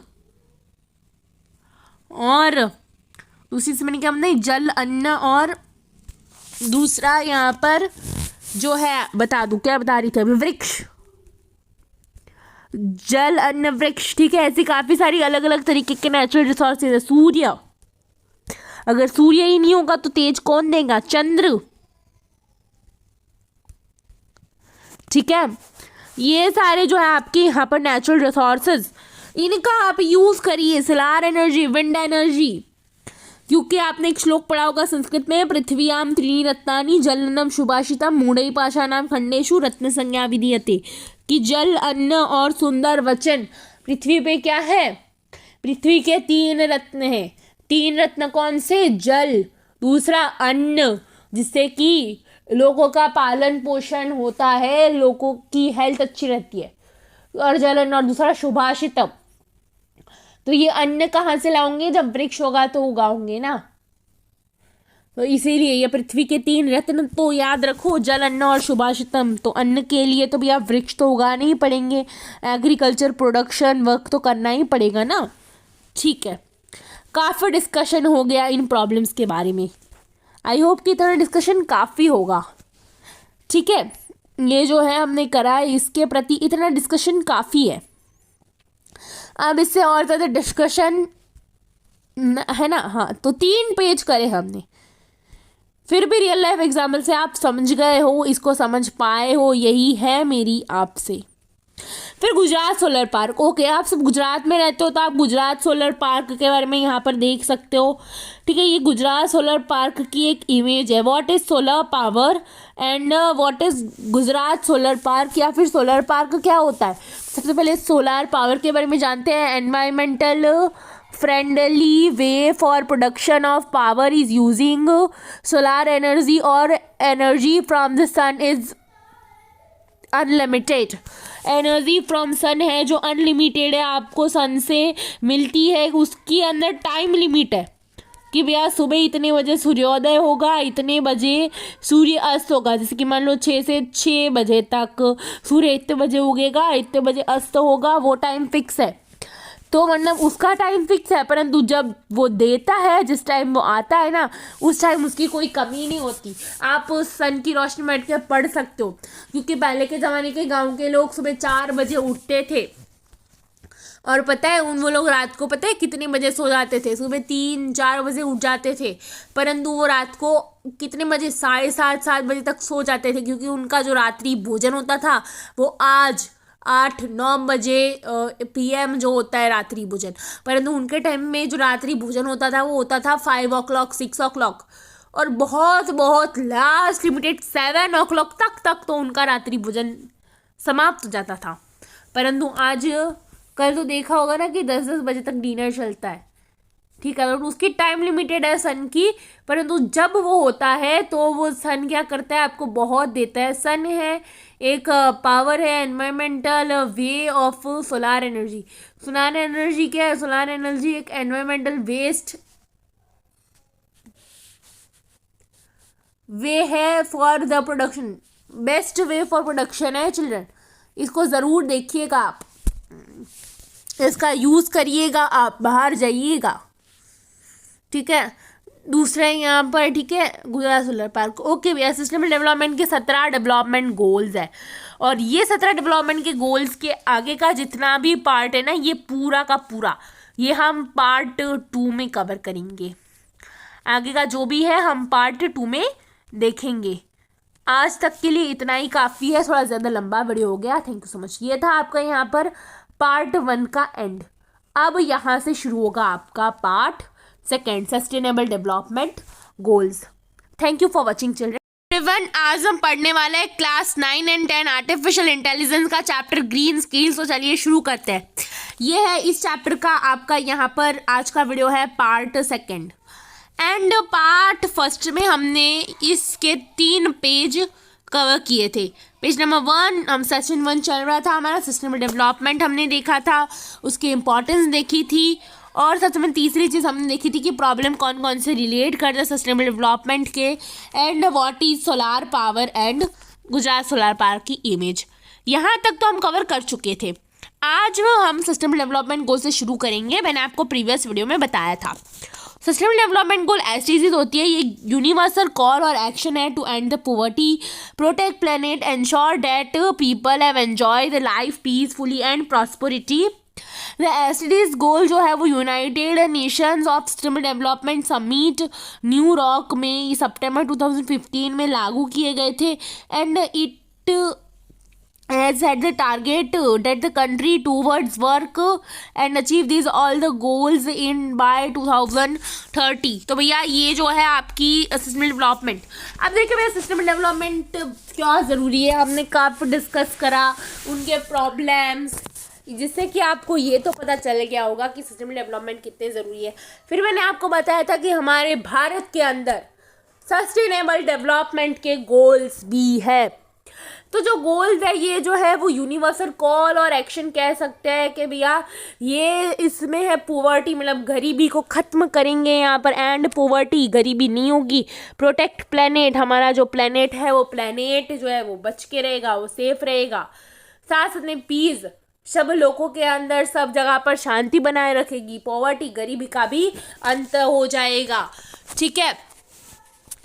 और दूसरी से मैंने क्या बताया, जल, अन्न, और दूसरा यहाँ पर जो है बता दूं, क्या बता रही थी अभी, वृक्ष, जल, अन्न, वृक्ष, ठीक है। ऐसी काफी सारी अलग अलग तरीके के नेचुरल रिसोर्सेज है। सूर्य, अगर सूर्य ही नहीं होगा तो तेज कौन देगा? चंद्र, ठीक है। ये सारे जो है आपके यहाँ पर नेचुरल रिसोर्सेज, इनका आप यूज करिए। सोलार एनर्जी, विंड एनर्जी, क्योंकि आपने एक श्लोक पढ़ा होगा संस्कृत में, पृथ्व्याम त्रीणि रत्नानि जलनम सुभाषितम मूढ़ै पाषाणाम खंडेषु रत्न संज्ञा विधीयते, कि जल, अन्न और सुंदर वचन पृथ्वी पे क्या है? पृथ्वी के 3 रत्न हैं। 3 रत्न कौन से? जल, दूसरा अन्न, जिससे कि लोगों का पालन पोषण होता है, लोगों की हेल्थ अच्छी रहती है, और जल, अन्न, और दूसरा सुभाषितम। तो ये अन्न कहाँ से लाओगे? जब वृक्ष होगा तो उगाओगे ना। तो इसीलिए ये पृथ्वी के 3 रत्न तो याद रखो, जल, अन्न और सुभाषितम। तो अन्न के लिए तो भैया वृक्ष तो उगाने ही पड़ेंगे, एग्रीकल्चर प्रोडक्शन वर्क तो करना ही पड़ेगा ना, ठीक है। काफ़ी डिस्कशन हो गया इन प्रॉब्लम्स के बारे में। आई होप कि इतना डिस्कशन काफ़ी होगा, ठीक है। ये जो है हमने करा है, इसके प्रति इतना डिस्कशन काफ़ी है। अब इससे और ज़्यादा डिस्कशन है ना, हाँ। तो 3 पेज करे हमने, फिर भी रियल लाइफ एग्जाम्पल से आप समझ गए हो, इसको समझ पाए हो, यही है मेरी आपसे। फिर गुजरात सोलर पार्क, ओके, आप सब गुजरात में रहते हो तो आप गुजरात सोलर पार्क के बारे में यहाँ पर देख सकते हो, ठीक है। ये गुजरात सोलर पार्क की एक इमेज है। What is solar power and what is Gujarat solar park, या फिर सोलर पार्क क्या होता है? सबसे पहले सोलर पावर के बारे में जानते हैं। Environmental friendly way for production of power is using solar energy, और energy from the sun is unlimited. Energy from sun है जो अनलिमिटेड है, आपको सन से मिलती है, उसकी अंदर टाइम लिमिट है कि भैया सुबह इतने बजे सूर्योदय होगा, इतने बजे सूर्य अस्त होगा। जैसे कि मान लो 6 से 6 बजे तक सूर्य इतने बजे उगेगा, इतने बजे अस्त होगा, वो टाइम फिक्स है। तो मतलब उसका टाइम फिक्स है, परंतु जब वो देता है, जिस टाइम वो आता है ना, उस टाइम उसकी कोई कमी नहीं होती। आप उस सन की रोशनी में बैठ के पढ़ सकते हो, क्योंकि पहले के ज़माने के गांव के लोग सुबह 4 बजे उठते थे, और पता है वो लोग रात को पता है कितने बजे सो जाते थे? सुबह 3-4 बजे उठ जाते थे, परंतु वो रात को कितने बजे? 7:30 बजे तक सो जाते थे, क्योंकि उनका जो रात्रि भोजन होता था वो आज 8-9 बजे PM जो होता है रात्रि भोजन, परंतु उनके टाइम में जो रात्रि भोजन होता था वो होता था 5 o'clock 6 o'clock, और बहुत बहुत लास्ट लिमिटेड 7 o'clock तक तो उनका रात्रि भोजन समाप्त हो जाता था। परंतु आज कल तो देखा होगा ना कि 10-10 बजे तक डिनर चलता है, ठीक है। और उसकी टाइम लिमिटेड है सन की, परंतु जब वो होता है तो वो सन क्या करता है? आपको बहुत देता है। सन है एक पावर है, environmental way of solar energy. Solar energy क्या है? सोलार एनर्जी एक एनवायरमेंटल वेस्ट वे है for the production, best way for production है चिल्ड्रन। इसको ज़रूर देखिएगा आप, इसका यूज़ करिएगा, आप बाहर जाइएगा, ठीक है। दूसरा यहाँ पर, ठीक है, गुजरात सोलर पार्क, ओके भैया। सस्टेनेबल डेवलपमेंट के 17 डेवलपमेंट गोल्स है, और ये 17 डेवलपमेंट के गोल्स के आगे का जितना भी पार्ट है ना, ये पूरा का पूरा ये हम पार्ट 2 में कवर करेंगे। आगे का जो भी है हम पार्ट 2 में देखेंगे। आज तक के लिए इतना ही काफ़ी है, थोड़ा ज़्यादा लंबा वीडियो हो गया, थैंक यू सो मच। ये था आपका यहाँ पर पार्ट 1 का एंड। अब यहाँ से शुरू होगा आपका part 2, sustainable development goals. Thank you for watching children. Everyone, आज हम पढ़ने वाले हैं क्लास 9 और 10 आर्टिफिशियल इंटेलिजेंस का चैप्टर ग्रीन स्किल्स। तो चलिए शुरू करते हैं। ये है इस चैप्टर का आपका यहाँ पर आज का वीडियो है part second. And part first में हमने इसके 3 पेज कवर किए थे। पेज नंबर 1 हम सेशन 1 चल रहा था हमारा, सिस्टम डेवलपमेंट हमने देखा था, उसकी इम्पोर्टेंस देखी थी, और सबसे में तीसरी चीज़ हमने देखी थी कि प्रॉब्लम कौन कौन से रिलेट करते हैं सस्टेनेबल डेवलपमेंट के, and what is solar power and Gujarat solar park की इमेज। यहाँ तक तो हम कवर कर चुके थे। आज हम सस्टेनेबल डेवलपमेंट गोल से शुरू करेंगे। मैंने आपको प्रीवियस वीडियो में बताया था सस्टेनेबल डेवलपमेंट गोल ऐसी चीज़ होती है, ये यूनिवर्सल कॉल और एक्शन है to end the poverty, protect planet, ensure that people have enjoy the life peacefully and prosperity. The SDGs goal जो है वो United Nations of sustainable development summit New York में सितंबर 2015 में लागू किए गए थे। And it has set the target that the country towards work and achieve these all the goals in by 2030। तो भैया ये जो है आपकी सस्टेनेबल डेवलपमेंट। अब देखिए भैया सस्टेनेबल डेवलपमेंट क्यों ज़रूरी है, हमने काफ़ी डिस्कस करा उनके प्रॉब्लम्स, जिससे कि आपको ये तो पता चल गया होगा कि सस्टेनेबल डेवलपमेंट कितने ज़रूरी है। फिर मैंने आपको बताया था कि हमारे भारत के अंदर सस्टेनेबल डेवलपमेंट के गोल्स भी है। तो जो गोल्स है ये जो है वो यूनिवर्सल कॉल और एक्शन कह सकते हैं कि भैया ये इसमें है पॉवर्टी, मतलब गरीबी को ख़त्म करेंगे यहाँ पर, एंड पॉवर्टी गरीबी नहीं होगी। प्रोटेक्ट प्लेनेट, हमारा जो प्लेनेट है वो प्लेनेट जो है वो बच के रहेगा, वो सेफ रहेगा। साथ साथ में पीस, सब लोगों के अंदर सब जगह पर शांति बनाए रखेगी। पॉवर्टी, गरीबी का भी अंत हो जाएगा। ठीक है,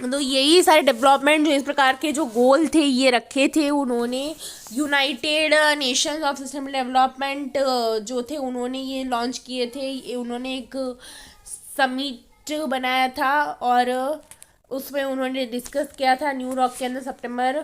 तो यही सारे डेवलपमेंट जो इस प्रकार के जो गोल थे ये रखे थे उन्होंने। United Nations of sustainable development जो थे उन्होंने ये लॉन्च किए थे। उन्होंने एक समिट बनाया था और उसमें उन्होंने डिस्कस किया था न्यूयॉर्क के अंदर सितंबर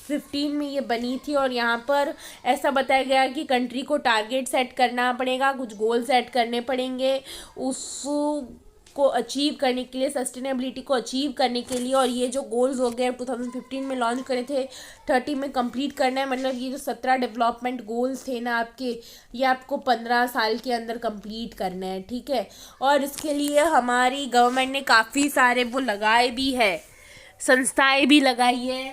15 में ये बनी थी। और यहाँ पर ऐसा बताया गया कि कंट्री को टारगेट सेट करना पड़ेगा, कुछ गोल सेट करने पड़ेंगे उसको अचीव करने के लिए, सस्टेनेबिलिटी को अचीव करने के लिए। और ये जो गोल्स हो गए 2015 में लॉन्च करे थे, 30 में कंप्लीट करना है। मतलब ये जो 17 डेवलपमेंट गोल्स थे ना आपके, ये आपको 15 साल के अंदर कंप्लीट करना है। ठीक है, और इसके लिए हमारी गवर्नमेंट ने काफ़ी सारे वो लगाए भी है, संस्थाएं भी लगाई है।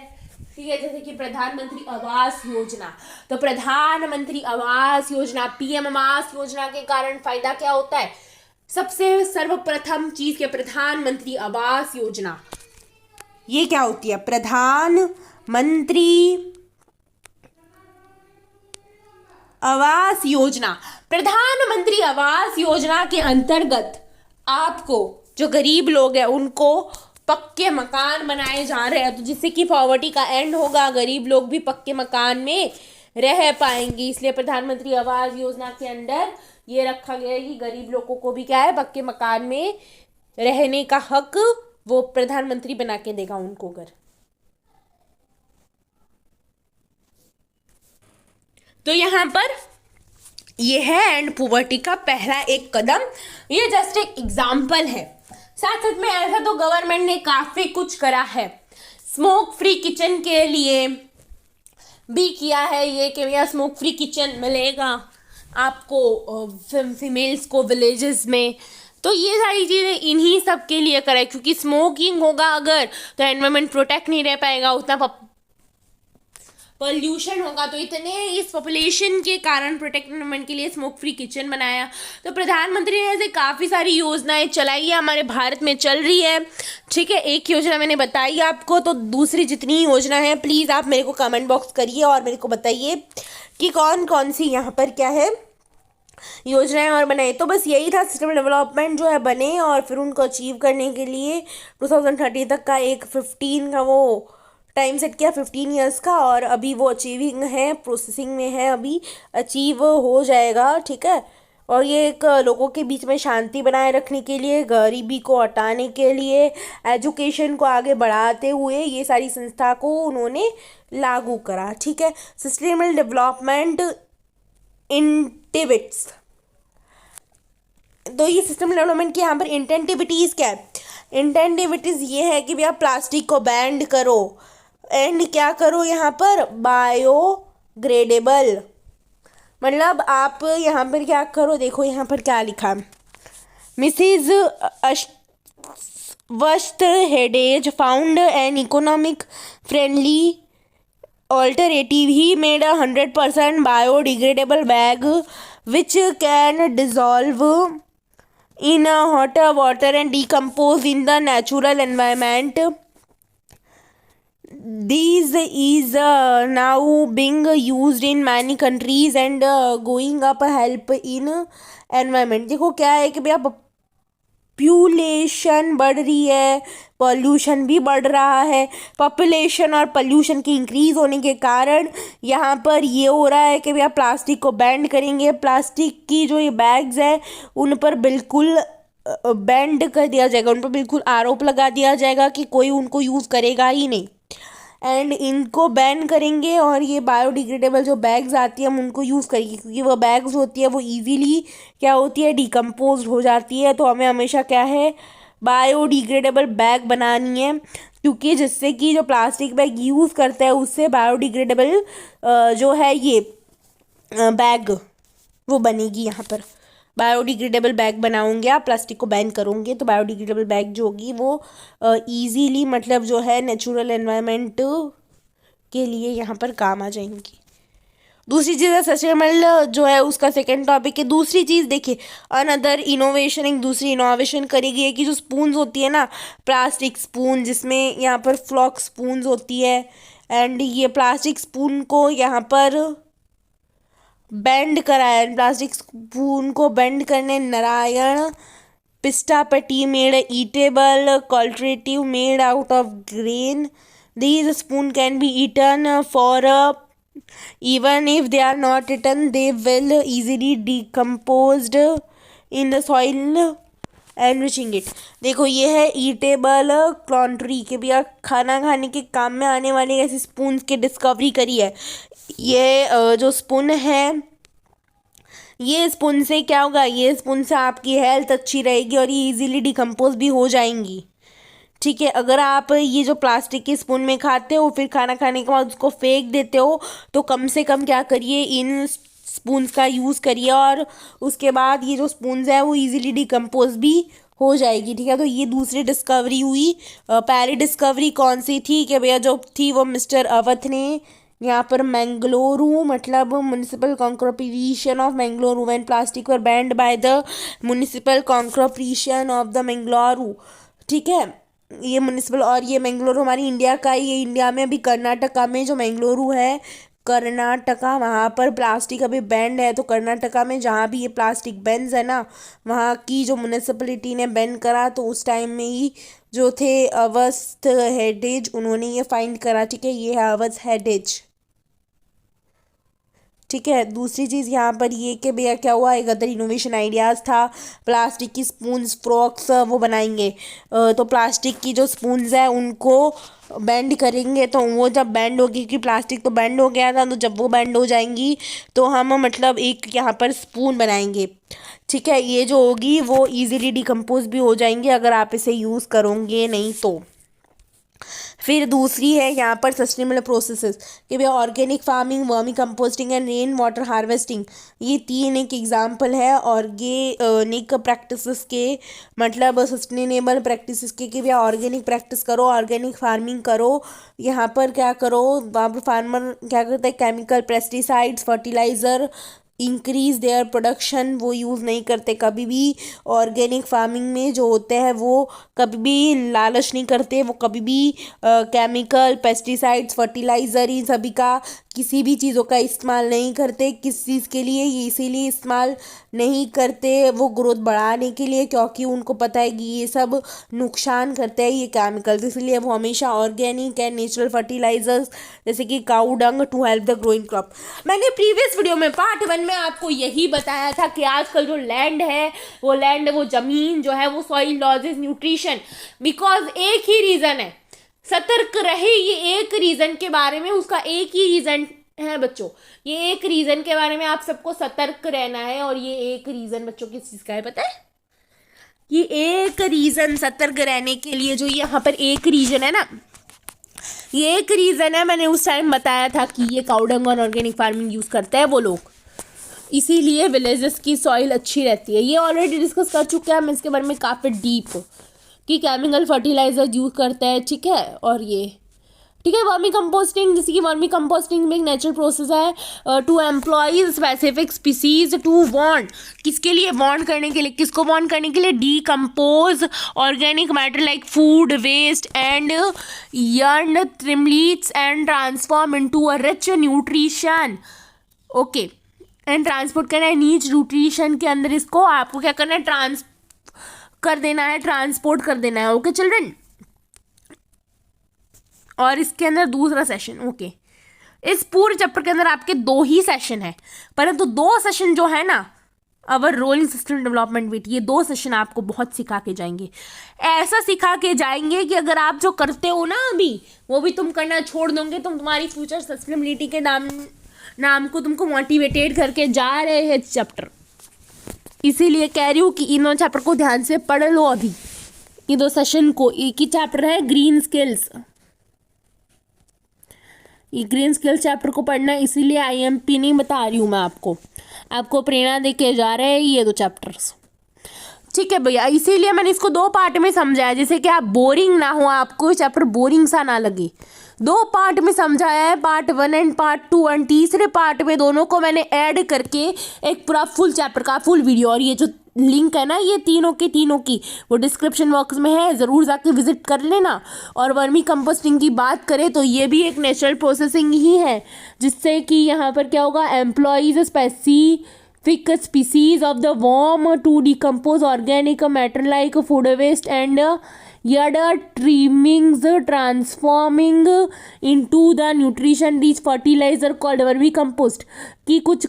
ठीक है, जैसे कि प्रधानमंत्री आवास योजना। तो प्रधानमंत्री आवास योजना, पीएम आवास योजना के कारण फायदा क्या होता है? सबसे सर्वप्रथम चीज के प्रधानमंत्री आवास योजना, ये क्या होती है? प्रधानमंत्री आवास योजना। प्रधानमंत्री आवास योजना के अंतर्गत आपको जो गरीब लोग हैं उनको पक्के मकान बनाए जा रहे हैं, तो जिससे कि पॉवर्टी का एंड होगा, गरीब लोग भी पक्के मकान में रह पाएंगे। इसलिए प्रधानमंत्री आवास योजना के अंदर ये रखा गया है कि गरीब लोगों को भी क्या है, पक्के मकान में रहने का हक वो प्रधानमंत्री बना के देगा उनको घर। तो यहाँ पर ये है एंड पॉवर्टी का पहला एक कदम, ये जस्ट एक एग्जाम्पल है। साथ साथ में ऐसा तो गवर्नमेंट ने काफ़ी कुछ करा है। स्मोक फ्री किचन के लिए भी किया है ये कि भैया स्मोक फ्री किचन मिलेगा आपको फीमेल्स को विलेजेस में। तो ये सारी चीज़ें इन्हीं सब के लिए कराए, क्योंकि स्मोकिंग होगा अगर तो एनवायरनमेंट प्रोटेक्ट नहीं रह पाएगा, उतना पोल्यूशन होगा। तो इतने इस पॉपुलेशन के कारण प्रोटेक्ट के लिए स्मोक फ्री किचन बनाया। तो प्रधानमंत्री ने ऐसे काफ़ी सारी योजनाएं चलाई है, हमारे भारत में चल रही है। ठीक है, एक योजना मैंने बताई आपको, तो दूसरी जितनी योजना है प्लीज़ आप मेरे को कमेंट बॉक्स करिए और मेरे को बताइए कि कौन कौन सी यहाँ पर क्या है योजनाएं और बनाई। तो बस यही था, सस्टेनेबल डेवलपमेंट जो है बने और फिर उनको अचीव करने के लिए 2030 तक का एक 15 का वो टाइम सेट किया, 15 ईयर्स का, और अभी वो अचीविंग है, प्रोसेसिंग में है, अभी अचीव हो जाएगा। ठीक है, और ये एक लोगों के बीच में शांति बनाए रखने के लिए, गरीबी को हटाने के लिए, एजुकेशन को आगे बढ़ाते हुए ये सारी संस्था को उन्होंने लागू करा। ठीक है, सस्टेनेबल डेवलपमेंट इंटेंटिविटीज। तो ये सिस्टम डेवलपमेंट की यहाँ पर इंटेंटिविटीज़ क्या है? इंटेंटिविटीज़ ये है कि भैया प्लास्टिक को बैंड करो एंड क्या करो यहाँ पर बायोग्रेडेबल मतलब आप यहाँ पर क्या करो, देखो यहाँ पर क्या लिखा, मिसिज वस्त हेडेज found an economic friendly alternative. He made 100% biodegradable bag which can dissolve in hot water and decompose in the natural environment. This is now being used in many countries and going up help in environment. देखो क्या है कि भैया population बढ़ रही है, pollution भी बढ़ रहा है। पॉपुलेशन और पॉल्यूशन की इंक्रीज़ होने के कारण यहाँ पर ये हो रहा है कि भैया प्लास्टिक को बैंड करेंगे। प्लास्टिक की जो ये बैग्स हैं उन पर बिल्कुल बैंड कर दिया जाएगा, उन पर बिल्कुल आरोप लगा दिया जाएगा कि कोई उनको यूज़ करेगा ही नहीं। एंड इनको बैन करेंगे और ये बायोडिग्रेडेबल जो बैग्स आती है हम उनको यूज़ करेंगे, क्योंकि वो बैग्स होती है वो इजीली क्या होती है, डिकम्पोज हो जाती है। तो हमें हमेशा क्या है, बायोडिग्रेडेबल बैग बनानी है, क्योंकि जिससे कि जो प्लास्टिक बैग यूज़ करता है उससे बायोडिग्रेडेबल जो है ये बैग वो बनेगी। यहाँ पर बायोडिग्रेडेबल बैग बनाओगे आप, प्लास्टिक को बैन करोगे तो बायोडिग्रेडेबल बैग जो होगी वो इजीली मतलब जो है नेचुरल एनवायरनमेंट के लिए यहाँ पर काम आ जाएंगी। दूसरी चीज़ है सस्टेनेबल जो है उसका सेकंड टॉपिक है। दूसरी चीज़ देखिए, अनदर इनोवेशन, एक दूसरी इनोवेशन करी गई है कि जो स्पून्स होती है ना, प्लास्टिक स्पून जिसमें यहाँ पर फ्लॉक स्पून्स होती है, एंड ये प्लास्टिक स्पून को यहाँ पर बेंड कराया। प्लास्टिक स्पून को बेंड करने नारायण पिस्टापट्टी मेड ईटेबल कॉल्ट्रेटिव made out of grain. These spoon can be eaten for even if they are not eaten they will easily decomposed in the soil enriching it। देखो ये है eatable क्लॉन्ट्री के भैया खाना खाने के काम में आने वाले ऐसे स्पून की डिस्कवरी करी है। ये जो स्पून है, ये स्पून से क्या होगा, ये स्पून से आपकी हेल्थ अच्छी रहेगी और ये इजीली डिकम्पोज भी हो जाएंगी। ठीक है, अगर आप ये जो प्लास्टिक के स्पून में खाते हो फिर खाना खाने के बाद उसको फेंक देते हो तो कम से कम क्या करिए, इन स्पून्स का यूज़ करिए और उसके बाद ये जो स्पून्स है वो इजीली डिकम्पोज भी हो जाएगी। ठीक है, तो ये दूसरी डिस्कवरी हुई। पहली डिस्कवरी कौन सी थी कि भैया जो थी वो मिस्टर अवध ने यहाँ पर मैंगलोरू मतलब municipal corporation of Mangaluru when plastic were banned by the municipal corporation of the Mangaluru. ठीक है, ये म्यूनिसिपल, और ये मैंगलोरू हमारी इंडिया का ही, ये इंडिया में अभी कर्नाटका में जो मैंगलोरू है कर्नाटका, वहाँ पर प्लास्टिक अभी बैंड है। तो कर्नाटका में जहाँ भी ये प्लास्टिक बैंस है ना, वहाँ की जो म्यूनिसिपलिटी ने बैन करा तो उस टाइम में ही जो थे अवस्थ हेडेज उन्होंने ये फाइंड करा। ठीक है, ये है अवस्थ हेडेज। ठीक है, दूसरी चीज़ यहाँ पर ये कि भैया क्या हुआ, एक अदर इनोवेशन आइडियाज़ था, प्लास्टिक की स्पून्स फ्रॉक्स वो बनाएंगे। तो प्लास्टिक की जो स्पून्स है उनको बैंड करेंगे, तो वो जब बैंड होगी, क्योंकि प्लास्टिक तो बैंड हो गया था, तो जब वो बैंड हो जाएंगी तो हम मतलब एक यहाँ पर स्पून बनाएंगे। ठीक है, ये जो होगी वो ईजिली डिकम्पोज भी हो जाएंगे अगर आप इसे यूज़ करोगे नहीं तो। फिर दूसरी है यहाँ पर सस्टेनेबल प्रोसेसेस कि भैया organic farming, vermi composting and rain water harvesting, ये तीन एक एग्जांपल है ऑर्गेनिक प्रैक्टिसेस के, मतलब सस्टेनेबल प्रैक्टिसेस के कि भैया ऑर्गेनिक प्रैक्टिस करो, ऑर्गेनिक फार्मिंग करो। यहाँ पर क्या करो, वहाँ पर फार्मर क्या करता है, chemical pesticides fertiliser increase their production वो यूज़ नहीं करते कभी भी। ऑर्गेनिक फार्मिंग में जो होते हैं वो कभी भी लालच नहीं करते, वो कभी भी केमिकल पेस्टिसाइड्स फर्टिलाइज़र इन सभी का किसी भी चीज़ों का इस्तेमाल नहीं करते। किस चीज़ के लिए, ये इसीलिए इस्तेमाल नहीं करते वो ग्रोथ बढ़ाने के लिए, क्योंकि उनको पता है कि ये सब नुकसान करते हैं ये केमिकल्स, इसलिए वो हमेशा ऑर्गेनिक एंड नेचुरल फर्टिलाइजर्स जैसे कि cow dung to help the growing crop. मैंने प्रीवियस वीडियो में पार्ट 1 में आपको यही बताया था कि आजकल जो लैंड है वो ज़मीन जो है वो सॉइल लॉसेस न्यूट्रिशन, बिकॉज एक ही रीज़न है, सतर्क रहे, ये एक रीज़न के बारे में, उसका एक ही रीज़न है बच्चों, ये एक रीज़न के बारे में आप सबको सतर्क रहना है। और ये एक रीज़न बच्चों किस चीज़ का है पता है, ये एक रीज़न सतर्क रहने के लिए जो यहाँ पर एक रीज़न है ना, ये एक रीज़न है, मैंने उस टाइम बताया था कि ये काऊ डंग और ऑर्गेनिक फार्मिंग यूज़ करते हैं वो लोग। इसीलिए विलेजेस की सॉइल अच्छी रहती है। ये ऑलरेडी डिस्कस कर चुके हैं हम इसके बारे में काफ़ी डीप, कि केमिकल फर्टिलाइजर यूज़ करते हैं, ठीक है। और ये ठीक है, वर्मी कंपोस्टिंग, जैसे कि वर्मी कंपोस्टिंग में एक नेचुरल प्रोसेस है to employ specific species to bond, किसके लिए बॉन्ड करने के लिए, किसको बॉन्ड करने के लिए, decompose organic matter like food waste and yard trimmings and transform into a rich nutrition. Okay, and transport करना है नीच न्यूट्रिशन के अंदर, इसको आपको क्या करना है, ट्रांसपोर्ट कर देना है। ओके चिल्ड्रन, और इसके अंदर दूसरा सेशन, ओके, इस पूरे चैप्टर के अंदर आपके 2 ही सेशन है, परंतु 2 सेशन जो है ना, अवर रोलिंग सिस्टम डेवलपमेंट विथ, ये 2 सेशन आपको बहुत सिखा के जाएंगे। ऐसा सिखा के जाएंगे कि अगर आप जो करते हो ना अभी, वो भी तुम करना छोड़ दोगे, तुम तुम्हारी फ्यूचर सस्टेनेबिलिटी के नाम को तुमको मोटिवेटेड करके जा रहे हैं चैप्टर। इसीलिए कह रही हूँ कि इन चैप्टर को ध्यान से पढ़ लो अभी, ये 2 सेशन को। एक ही चैप्टर है ग्रीन स्किल्स, ये ग्रीन स्किल्स चैप्टर को पढ़ना है, इसीलिए आईएमपी नहीं बता रही हूँ मैं आपको प्रेरणा दे के जा रहे हैं ये 2 चैप्टर्स, ठीक है भैया। इसीलिए मैंने इसको 2 पार्ट में समझाया, जैसे कि आप बोरिंग ना हो, आपको चैप्टर बोरिंग सा ना लगे। 2 पार्ट में समझाया है, पार्ट 1 एंड पार्ट 2, एंड तीसरे पार्ट में दोनों को मैंने ऐड करके एक पूरा फुल चैप्टर का फुल वीडियो, और ये जो लिंक है ना ये तीनों की वो डिस्क्रिप्शन बॉक्स में है, ज़रूर जाके विजिट कर लेना। और वर्मी कंपोस्टिंग की बात करें तो ये भी एक नेचुरल प्रोसेसिंग ही है, जिससे कि यहाँ पर क्या होगा, employs specific species of the worm to decompose organic matter like food waste and yard trimmings transforming into the nutrition rich fertilizer called vermicompost। कि कुछ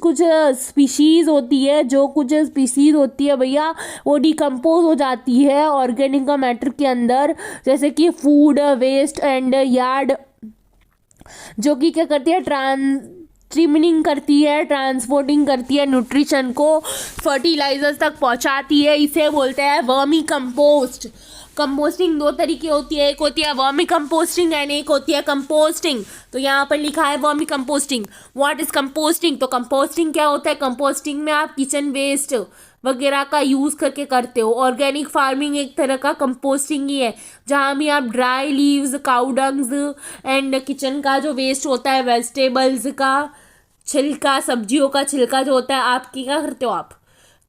स्पीशीज़ होती है, जो कुछ स्पीशीज़ होती है भैया वो डिकम्पोज हो जाती है ऑर्गेनिक मैटर के अंदर, जैसे कि फूड वेस्ट एंड यार्ड, जो कि क्या करती है, ट्रिमिंग करती है, ट्रांसपोर्टिंग करती है, न्यूट्रिशन को फर्टिलाइजर्स तक पहुंचाती है। इसे बोलते हैं वर्मी कंपोस्ट। कंपोस्टिंग 2 तरीके होती है, एक होती है वर्मी कंपोस्टिंग एंड एक होती है कंपोस्टिंग। तो यहाँ पर लिखा है vermi composting. What is composting? तो कंपोस्टिंग क्या होता है, कंपोस्टिंग में आप किचन वेस्ट वगैरह का यूज़ करके करते हो। ऑर्गेनिक फार्मिंग एक तरह का कंपोस्टिंग ही है, जहाँ भी आप ड्राई लीव्स, काउडंग्स एंड किचन का जो वेस्ट होता है, वेजिटेबल्स का छिलका, सब्जियों का छिलका जो होता है, आप क्या करते हो, आप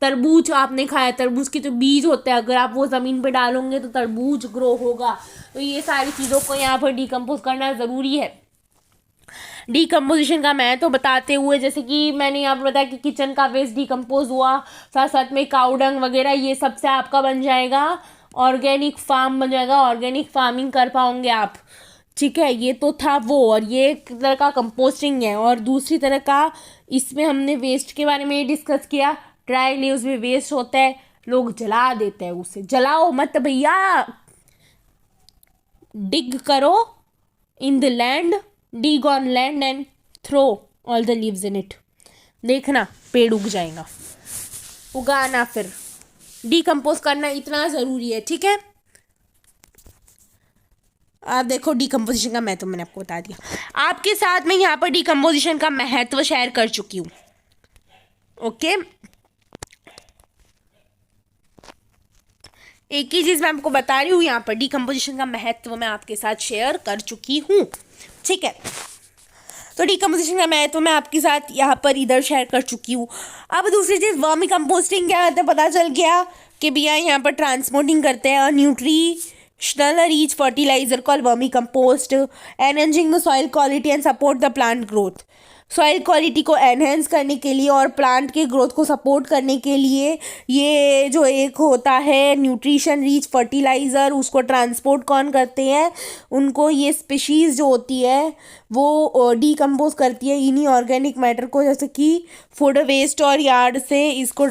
तरबूज आपने खाया, तरबूज के जो बीज होते हैं अगर आप वो ज़मीन पे डालोगे तो तरबूज ग्रो होगा। तो ये सारी चीज़ों को यहाँ पर डिकम्पोज करना ज़रूरी है। डिकम्पोजिशन का मैं तो बताते हुए, जैसे कि मैंने यहाँ पर बताया कि किचन का वेस्ट डिकम्पोज हुआ, साथ साथ में काउडंग वगैरह, ये सबसे आपका बन जाएगा ऑर्गेनिक फार्म, बन जाएगा ऑर्गेनिक फार्मिंग कर पाओगे आप, ठीक है। ये तो था वो, और ये एक तरह का कंपोस्टिंग है। और दूसरी तरह का इसमें हमने वेस्ट के बारे में डिस्कस किया। ड्राई लीव्स में वेस्ट होता है, लोग जला देते हैं उसे, जलाओ मत भैया, डिग करो in the land, dig on land and throw all the leaves in it, देखना पेड़ उग जाएगा। उगाना, फिर डिकम्पोज करना इतना ज़रूरी है, ठीक है। आप देखो डिकम्पोजिशन का महत्व मैंने आपको बता दिया। आपके साथ में यहाँ पर डिकम्पोजिशन का महत्व शेयर कर चुकी हूँ, ओके। एक ही चीज़ मैं आपको बता रही हूँ, यहाँ पर डिकम्पोजिशन का महत्व मैं आपके साथ शेयर कर चुकी हूँ, ठीक है। तो डिकम्पोजिशन का महत्व मैं आपके साथ यहाँ पर इधर शेयर कर चुकी हूँ। अब दूसरी चीज़ वर्मी कंपोस्टिंग क्या होता है, पता चल गया कि भैया यहाँ पर ट्रांसपोर्टिंग करते हैं nutritional rich fertiliser called vermicompost, enhancing the soil quality and support the plant growth. Soil quality को एनहेंस करने के लिए और प्लांट के ग्रोथ को सपोर्ट करने के लिए ये जो एक होता है न्यूट्रिशन रिच फर्टिलाइज़र, उसको ट्रांसपोर्ट कौन करते हैं, उनको ये स्पीशीज़ जो होती है वो डिकम्पोज करती है इन्हीं ऑर्गेनिक मैटर को, जैसे कि फूड वेस्ट और यार्ड से इसको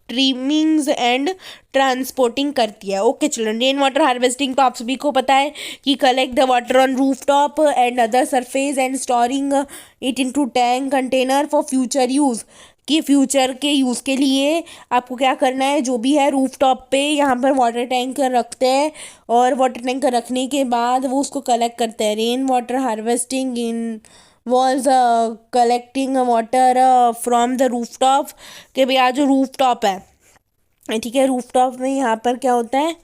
ट्रिमिंग्स एंड ट्रांसपोर्टिंग करती है। Okay children, rain water harvesting तो आप सभी को पता है कि collect the water on roof top and other surface and storing it into tank container for future use, कि फ्यूचर के यूज़ के लिए आपको क्या करना है, जो भी है रूफ टॉप पे यहाँ पर वाटर टैंक रखते हैं, और वाटर टैंक रखने के बाद वो उसको कलेक्ट करते हैं। Rain water harvesting in was collecting water from the roof top, कि भैया जो रूफ टॉप है, ठीक है, रूफ टॉप में यहाँ पर क्या होता है,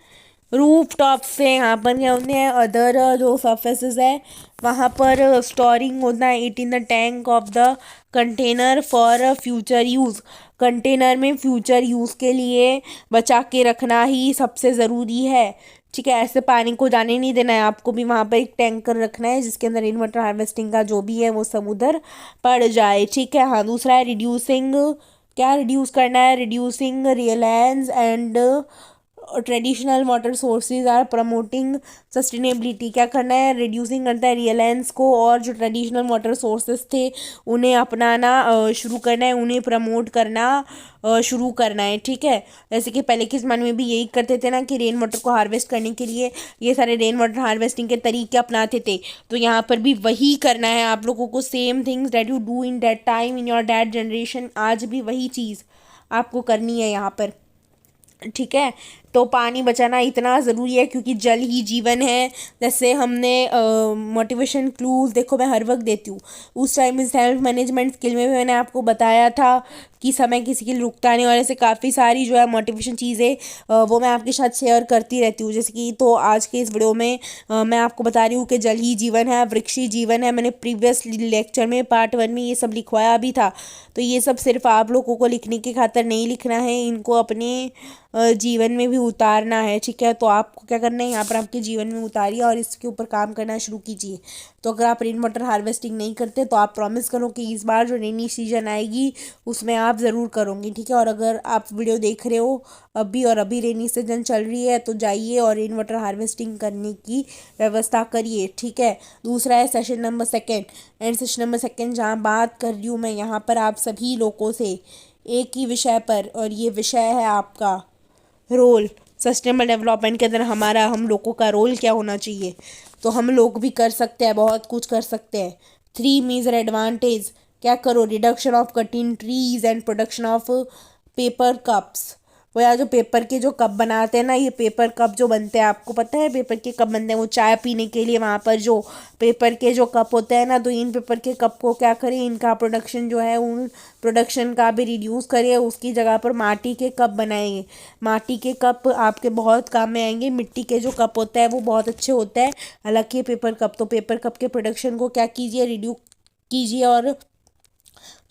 रूफ टॉप से यहाँ पर क्या होते हैं, अदर जो सर्फेसिस है वहाँ पर स्टोरिंग होता है it in the tank of the container for future use. Container में फ्यूचर यूज़ के लिए बचा के रखना ही सबसे ज़रूरी है, ठीक है। ऐसे पानी को जाने नहीं देना है, आपको भी वहाँ पर एक टैंकर रखना है जिसके अंदर रेन वाटर हार्वेस्टिंग का जो भी है वो सब उधर पड़ जाए, ठीक है। हाँ, दूसरा है रिड्यूसिंग, क्या रिड्यूस करना है, reducing reliance and traditional water sources are promoting sustainability. क्या करना है, रिड्यूसिंग करता है रिलायंस को, और जो ट्रेडिशनल वाटर सोर्सेज थे उन्हें अपनाना शुरू करना है, उन्हें प्रमोट करना शुरू करना है, ठीक है। जैसे कि पहले के ज़माने में भी यही करते थे ना कि रेन वाटर को हार्वेस्ट करने के लिए ये सारे रेन वाटर हार्वेस्टिंग के तरीके अपनाते थे, तो यहाँ पर भी वही करना है आप लोगों को, same things that you do in that time in your dad generation, आज भी वही चीज़ आपको करनी है यहाँ पर, ठीक है। तो पानी बचाना इतना ज़रूरी है क्योंकि जल ही जीवन है। जैसे हमने मोटिवेशन क्लूज देखो मैं हर वक्त देती हूँ, उस टाइम में सेल्फ मैनेजमेंट स्किल में भी मैंने आपको बताया था कि समय किसी के लिए रुकता नहीं, और ऐसे काफ़ी सारी जो है मोटिवेशन चीज़ें वो मैं आपके साथ शेयर करती रहती हूँ। जैसे कि तो आज के इस वीडियो में मैं आपको बता रही हूँ कि जल ही जीवन है, वृक्ष ही जीवन है। मैंने प्रीवियस लेक्चर में पार्ट 1 में ये सब लिखवाया भी था, तो ये सब सिर्फ आप लोगों को लिखने की खातिर नहीं लिखना है, इनको अपने जीवन में भी उतारना है, ठीक है। तो आपको क्या करना है, यहाँ पर आपके जीवन में उतारिए और इसके ऊपर काम करना शुरू कीजिए। तो अगर आप रेन वाटर हार्वेस्टिंग नहीं करते तो आप प्रॉमिस करो कि इस बार जो रेनी सीजन आएगी उसमें आप ज़रूर करोगे, ठीक है। और अगर आप वीडियो देख रहे हो अभी और अभी रेनी सीजन चल रही है तो जाइए और रेन वाटर हार्वेस्टिंग करने की व्यवस्था करिए, ठीक है। दूसरा है session number 2 and session number 2 जहाँ बात कर रही हूँ मैं यहाँ पर आप सभी लोगों से एक ही विषय पर, और ये विषय है आपका रोल। सस्टेनेबल डेवलपमेंट के अंदर हम लोगों का रोल क्या होना चाहिए, तो हम लोग भी कर सकते हैं, बहुत कुछ कर सकते हैं। 3 मेजर एडवांटेज, क्या करो, reduction of cutting trees and production of paper cups. वो यार जो पेपर के जो कप बनाते हैं ना, ये पेपर कप जो बनते हैं, आपको पता है पेपर के कप बनते हैं, वो चाय पीने के लिए वहाँ पर जो पेपर के जो कप होते हैं ना, तो इन पेपर के कप को क्या करें, इनका प्रोडक्शन जो है उन प्रोडक्शन का भी रिड्यूस करिए, उसकी जगह पर माटी के कप बनाएंगे। माटी के कप आपके बहुत काम में आएंगे, मिट्टी के जो कप होता है वो बहुत अच्छे होते हैं, हालांकि पेपर कप, तो पेपर कप के प्रोडक्शन को क्या कीजिए, रिड्यूस कीजिए, और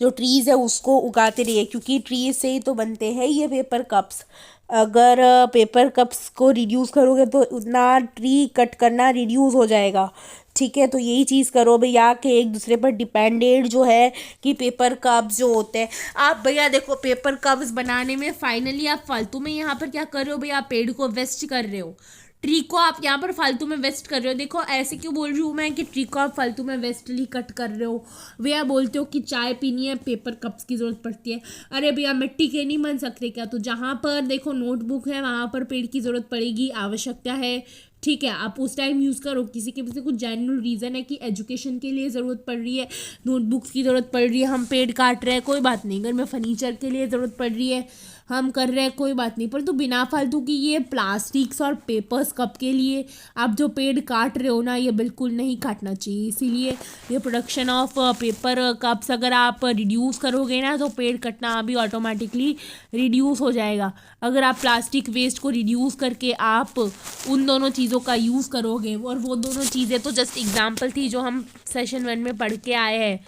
जो ट्रीज़ है उसको उगाते रहिए, क्योंकि ट्रीज से ही तो बनते हैं ये पेपर कप्स। अगर पेपर कप्स को रिड्यूस करोगे तो उतना ट्री कट करना रिड्यूस हो जाएगा, ठीक है। तो यही चीज़ करो भैया कि एक दूसरे पर डिपेंडेंट जो है कि पेपर कप्स जो होते हैं, आप भैया देखो पेपर कप्स बनाने में फाइनली आप फालतू में यहाँ पर क्या कर रहे हो भैया, पेड़ को वेस्ट कर रहे हो, ट्री को आप यहाँ पर फालतू में वेस्ट कर रहे हो। देखो ऐसे क्यों बोल रही हूँ मैं कि ट्री को आप फालतू में वेस्टली कट कर रहे हो। भैया बोलते हो कि चाय पीनी है पेपर कप्स की ज़रूरत पड़ती है, अरे भैया मिट्टी के नहीं बन सकते क्या, तो जहाँ पर देखो नोटबुक है वहाँ पर पेड़ की ज़रूरत पड़ेगी, आवश्यकता है, ठीक है। आप उस टाइम यूज़ करो, किसी के पीछे कुछ जेन्युइन रीज़न है कि एजुकेशन के लिए ज़रूरत पड़ रही है, नोटबुक्स की ज़रूरत पड़ रही है, हम पेड़ काट रहे हैं कोई बात नहीं, घर में फर्नीचर के लिए ज़रूरत पड़ रही है हम कर रहे हैं कोई बात नहीं, पर तो बिना फालतू की ये प्लास्टिक्स और पेपर्स कप के लिए आप जो पेड़ काट रहे हो ना, ये बिल्कुल नहीं काटना चाहिए। इसीलिए ये प्रोडक्शन ऑफ पेपर कप्स अगर आप रिड्यूस करोगे ना तो पेड़ कटना भी ऑटोमेटिकली रिड्यूस हो जाएगा। अगर आप प्लास्टिक वेस्ट को रिड्यूस करके आप उन दोनों चीज़ों का यूज़ करोगे, और वो दोनों चीज़ें तो जस्ट एग्जाम्पल थी जो हम सेशन 1 में पढ़ के आए हैं।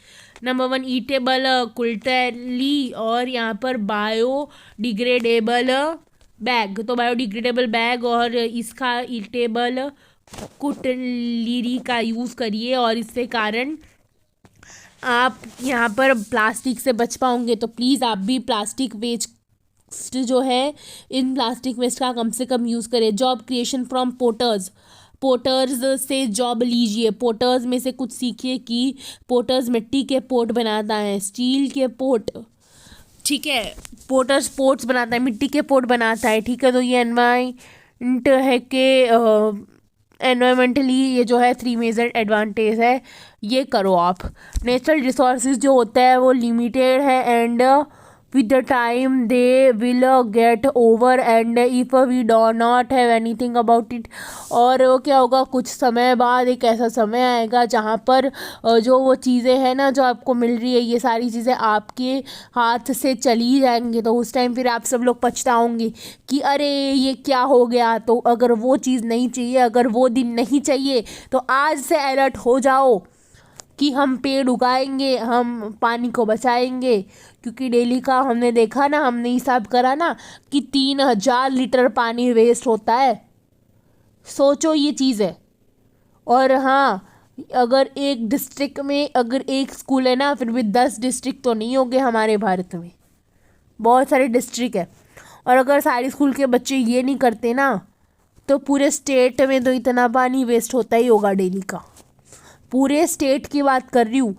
नंबर 1 ईटेबल कुल्टली, और यहाँ पर बायोडिग्रेडेबल बैग, तो बायोडिग्रेडेबल बैग और इसका ईटेबल कुटलीरी का यूज़ करिए, और इससे कारण आप यहाँ पर प्लास्टिक से बच पाओगे। तो प्लीज़ आप भी प्लास्टिक वेस्ट जो है, इन प्लास्टिक वेस्ट का कम से कम यूज़ करें। जॉब क्रिएशन फ्रॉम पोटर्स से जॉब लीजिए, पोटर्स में से कुछ सीखिए कि पोटर्स मिट्टी के पोट बनाता है, स्टील के पोट, ठीक है, पोटर्स पोट्स बनाता है, मिट्टी के पोट बनाता है, ठीक है। तो ये एनवायरमेंट है कि एनवायरमेंटली ये जो है 3 मेजर एडवांटेज है, ये करो आप। नेचुरल रिसोर्सेज जो होता है वो लिमिटेड है and with the time they will get over, and if we do not have anything about it. और वो क्या होगा, कुछ समय बाद एक ऐसा समय आएगा जहाँ पर जो वो चीज़ें हैं ना जो आपको मिल रही है, ये सारी चीज़ें आपके हाथ से चली जाएंगी, तो उस टाइम फिर आप सब लोग पछताओगे कि अरे ये क्या हो गया। तो अगर वो चीज़ नहीं चाहिए, अगर वो दिन नहीं चाहिए, तो आज से अलर्ट हो जाओ कि हम पेड़ उगाएंगे, हम पानी को बचाएंगे। क्योंकि डेली का हमने देखा ना, हमने हिसाब करा ना कि 3000 लीटर पानी वेस्ट होता है। सोचो ये चीज़ है। और हाँ, अगर एक डिस्ट्रिक्ट में अगर एक स्कूल है ना, फिर भी 10 डिस्ट्रिक्ट तो नहीं होंगे हमारे भारत में, बहुत सारे डिस्ट्रिक्ट है। और अगर सारे स्कूल के बच्चे ये नहीं करते ना, तो पूरे स्टेट में तो इतना पानी वेस्ट होता ही होगा डेली का। पूरे स्टेट की बात कर रही हूँ।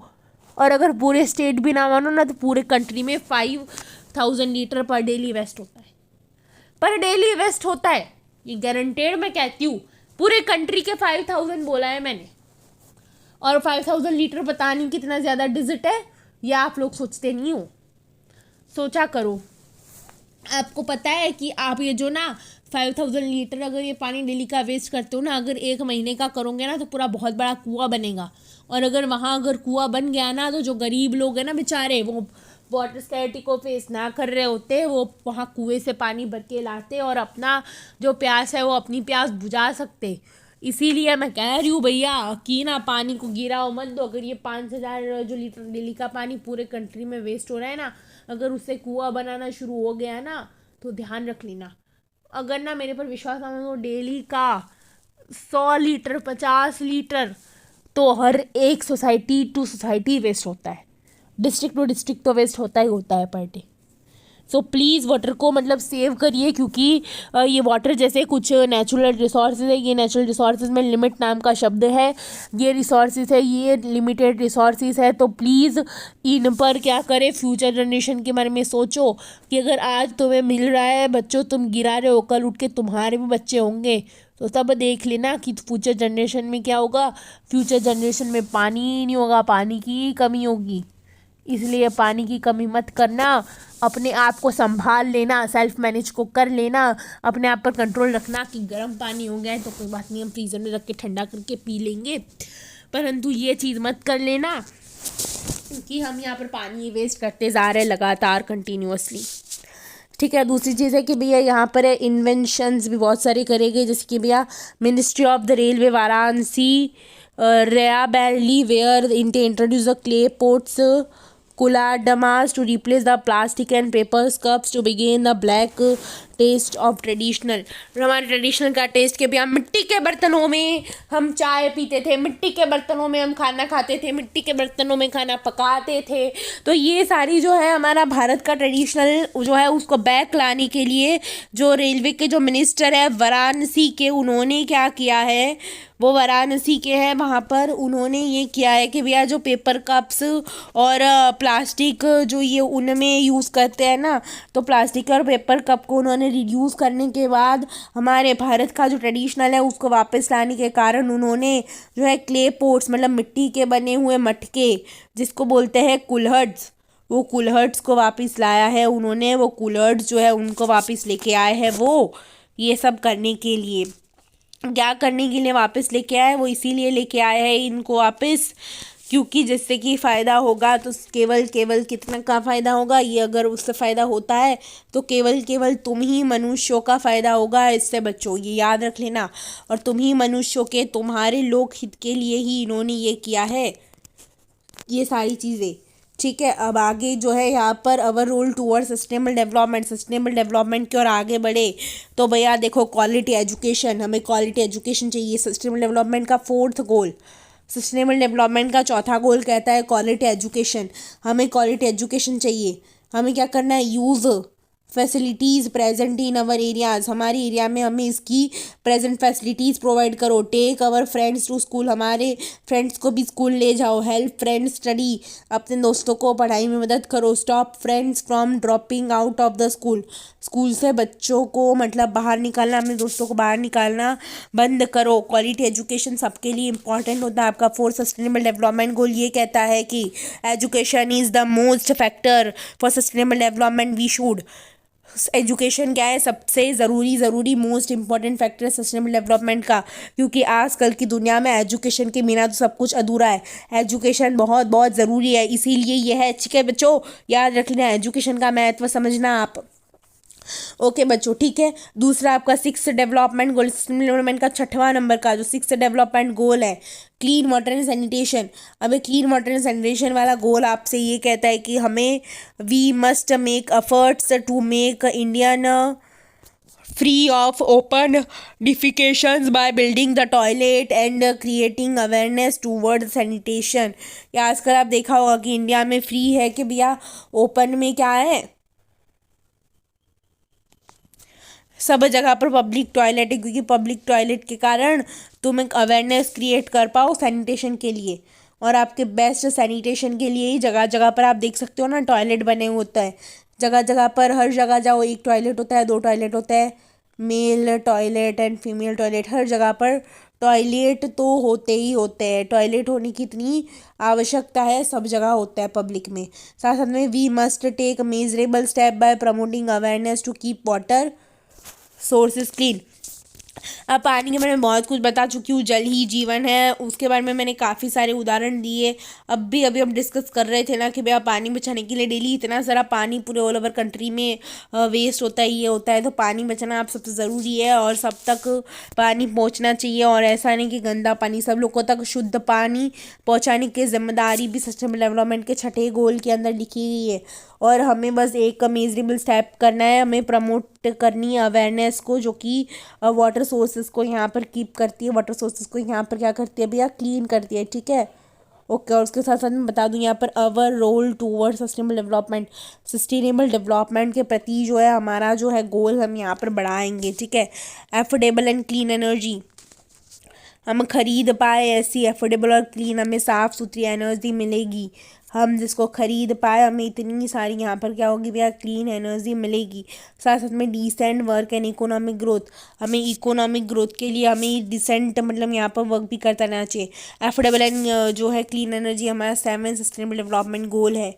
और अगर पूरे स्टेट भी ना मानो ना, तो पूरे कंट्री में 5000 लीटर पर डेली वेस्ट होता है। पर डेली वेस्ट होता है, ये गारंटेड मैं कहती हूँ। पूरे कंट्री के 5000 बोला है मैंने। और 5000 लीटर पता नहीं कितना ज़्यादा डिजिट है, या आप लोग सोचते नहीं हो। सोचा करो। आपको पता है कि आप ये जो ना 5000 लीटर अगर ये पानी डेली का वेस्ट करते हो ना, अगर 1 महीने का करोगे ना, तो पूरा बहुत बड़ा कुआं बनेगा। और अगर वहाँ अगर कुआं बन गया ना, तो जो गरीब लोग हैं ना बेचारे, वो वाटर स्कैरिटी को फेस ना कर रहे होते, वो वहाँ कुएं से पानी भर के लाते और अपना जो प्यास है वो अपनी प्यास बुझा सकते। इसीलिए मैं कह रही हूँ भैया कि ना पानी को गिराओ मत दो। अगर ये 5000 जो लीटर डेली का पानी पूरे कंट्री में वेस्ट हो रहा है ना, अगर उससे कुआं बनाना शुरू हो गया ना, तो ध्यान रख लेना। अगर ना मेरे पर विश्वास ना हो, डेली का 100 लीटर 50 लीटर तो हर एक सोसाइटी टू सोसाइटी वेस्ट होता है। डिस्ट्रिक्ट टू डिस्ट्रिक्ट तो वेस्ट होता है per day. So please water को मतलब सेव करिए, क्योंकि ये वाटर जैसे कुछ नेचुरल रिसोर्सेज है, ये नेचुरल रिसोर्सेज में लिमिट नाम का शब्द है। ये रिसोर्सेज है, ये लिमिटेड रिसोर्सेज है। तो प्लीज़ इन पर क्या करें, फ्यूचर जनरेशन के बारे में सोचो कि अगर आज तुम्हें मिल रहा है, बच्चों तुम गिरा रहे हो, कल उठ के तुम्हारे भी बच्चे होंगे, तो तब देख लेना कि फ्यूचर जनरेशन में क्या होगा। फ्यूचर जनरेशन में पानी नहीं होगा, पानी की कमी होगी। इसलिए पानी की कमी मत करना, अपने आप को संभाल लेना, सेल्फ मैनेज को कर लेना, अपने आप पर कंट्रोल रखना कि गर्म पानी हो गया है तो कोई बात नहीं, हम फ्रीज़र में रख के ठंडा करके पी लेंगे, परंतु ये चीज़ मत कर लेना क्योंकि हम यहाँ पर पानी वेस्ट करते जा रहे हैं लगातार कंटिन्यूअसली। ठीक है। दूसरी चीज़ है कि भैया यहाँ पर इन्वेंशंस भी बहुत सारे करे गए, जैसे कि भैया ministry of the railway Varanasi रेया Bareilly were introduce the clay pots कुलाडमास to replace the plastic and papers cups to begin the black taste of traditional. हमारे ट्रेडिशनल का टेस्ट के भैया मिट्टी के बर्तनों में हम चाय पीते थे, मिट्टी के बर्तनों में हम खाना खाते थे, मिट्टी के बर्तनों में खाना पकाते थे। तो ये सारी जो है हमारा भारत का ट्रेडिशनल जो है उसको बैक लाने के लिए जो रेलवे के जो मिनिस्टर है वाराणसी के, उन्होंने क्या किया है, वो वाराणसी के हैं, वहाँ पर उन्होंने ये किया है कि भैया जो पेपर कप्स और प्लास्टिक जो ये उनमें यूज़ करते हैं ना, तो प्लास्टिक और पेपर कप को उन्होंने रिड्यूस करने के बाद हमारे भारत का जो ट्रेडिशनल है उसको वापस लाने के कारण उन्होंने जो है क्ले पोट्स मतलब मिट्टी के बने हुए मटके जिसको बोलते हैं कुल्हड़्स, वो कुल्हड़्स को वापस लाया है उन्होंने। वो कुल्हड़्स जो है उनको वापस लेके आए हैं। वो ये सब करने के लिए, क्या करने के लिए वापस लेके आए, वो इसीलिए लेके आए हैं इनको वापस क्योंकि जिससे कि फ़ायदा होगा तो केवल कितना का फ़ायदा होगा, ये अगर उससे फ़ायदा होता है तो केवल तुम ही मनुष्यों का फ़ायदा होगा। इससे बच्चों ये याद रख लेना, और तुम ही मनुष्यों के, तुम्हारे लोक हित के लिए ही इन्होंने ये किया है ये सारी चीज़ें। ठीक है। अब आगे जो है यहाँ पर our role toward sustainable development की ओर आगे बढ़े तो भैया देखो क्वालिटी एजुकेशन, हमें क्वालिटी एजुकेशन चाहिए। सस्टेनेबल डेवलपमेंट का 4th गोल, सस्टेनेबल डेवलपमेंट का 4था गोल कहता है क्वालिटी एजुकेशन। हमें क्वालिटी एजुकेशन चाहिए। हमें क्या करना है, use facilities present in our areas, हमारे एरिया में हमें इसकी प्रेजेंट फैसिलिटीज़ प्रोवाइड करो। Take our friends to school, हमारे फ्रेंड्स को भी स्कूल ले जाओ। हेल्प फ्रेंड्स स्टडी, अपने दोस्तों को पढ़ाई में मदद करो। Stop friends from dropping out of the school, school से बच्चों को मतलब बाहर निकालना, अपने दोस्तों को बाहर निकालना बंद करो। क्वालिटी एजुकेशन सबके लिए इंपॉर्टेंट होता है। आपका 4th सस्टेनेबल डेवलपमेंट गोल ये कहता है कि education is the most factor for sustainable development. We should, education क्या है, सबसे ज़रूरी मोस्ट इंपॉर्टेंट फैक्टर है सस्टेनेबल डेवलपमेंट का, क्योंकि आजकल की दुनिया में एजुकेशन के बिना तो सब कुछ अधूरा है। एजुकेशन बहुत बहुत ज़रूरी है, इसीलिए यह है। ठीक है बच्चों, याद रखना, एजुकेशन का महत्व समझना आप। ओके बच्चों, ठीक है। दूसरा आपका 6th डेवलपमेंट गोल, डेवलपमेंट का 6वां नंबर का जो 6th डेवलपमेंट गोल है, क्लीन वाटर एंड सैनिटेशन। अब क्लीन वाटर एंड सैनिटेशन वाला गोल आपसे ये कहता है कि हमें we must make efforts to make Indian free of open defecations by building the toilet and creating awareness toward sanitation. या आजकल आप देखा होगा कि इंडिया में फ्री है कि भैया ओपन में क्या है, सब जगह पर पब्लिक टॉयलेट है, क्योंकि पब्लिक टॉयलेट के कारण तुम एक अवेयरनेस क्रिएट कर पाओ सैनिटेशन के लिए। और आपके बेस्ट सैनिटेशन के लिए ही जगह जगह पर आप देख सकते हो ना टॉयलेट बने हुए होता है। जगह जगह पर हर जगह जाओ, एक टॉयलेट होता है, 2 टॉयलेट होता है, male toilet and female toilet, हर जगह पर टॉयलेट तो होते ही होते हैं। टॉयलेट होने की इतनी आवश्यकता है, सब जगह होता है पब्लिक में। साथ साथ में we must take measurable step by promoting awareness to keep water sources clean. अब पानी के बारे में बहुत कुछ बता चुकी हूँ, जल ही जीवन है, उसके बारे में मैंने काफ़ी सारे उदाहरण दिए। अभी हम डिस्कस कर रहे थे ना कि भैया पानी बचाने के लिए डेली इतना सारा पानी पूरे ऑल ओवर कंट्री में वेस्ट होता है, ये होता है, तो पानी बचाना आप सबसे ज़रूरी है और सब तक पानी पहुँचना चाहिए। और ऐसा नहीं कि गंदा पानी, सब लोगों तक शुद्ध पानी पहुँचाने की जिम्मेदारी भी सस्टेनेबल डेवलपमेंट के 6ठे गोल के अंदर लिखी गई है। और हमें बस एक मेजरेबल स्टेप करना है, हमें प्रमोट करनी है अवेयरनेस को, जो कि वाटर सोर्सेज को यहाँ पर कीप करती है, वाटर सोर्सेज को यहाँ पर क्या करती है भैया, क्लीन करती है। ठीक है, ओके। और उसके साथ साथ मैं बता दूँ यहाँ पर our role toward sustainable development, sustainable development के प्रति जो है हमारा जो है गोल हम यहाँ पर बढ़ाएंगे। ठीक है, एफोर्डेबल एंड क्लीन एनर्जी, हम खरीद पाए ऐसी एफोर्डेबल और क्लीन, हमें साफ़ सुथरी एनर्जी मिलेगी। हम जिसको खरीद पाए, हमें इतनी सारी यहाँ पर क्या होगी भैया, क्लीन एनर्जी मिलेगी। साथ साथ में decent work and economic growth, हमें इकोनॉमिक ग्रोथ के लिए हमें डिसेंट मतलब यहाँ पर वर्क भी करता रहना चाहिए। एफोर्डेबल एंड जो है क्लीन एनर्जी हमारा 7 सस्टेनेबल डेवलपमेंट गोल है।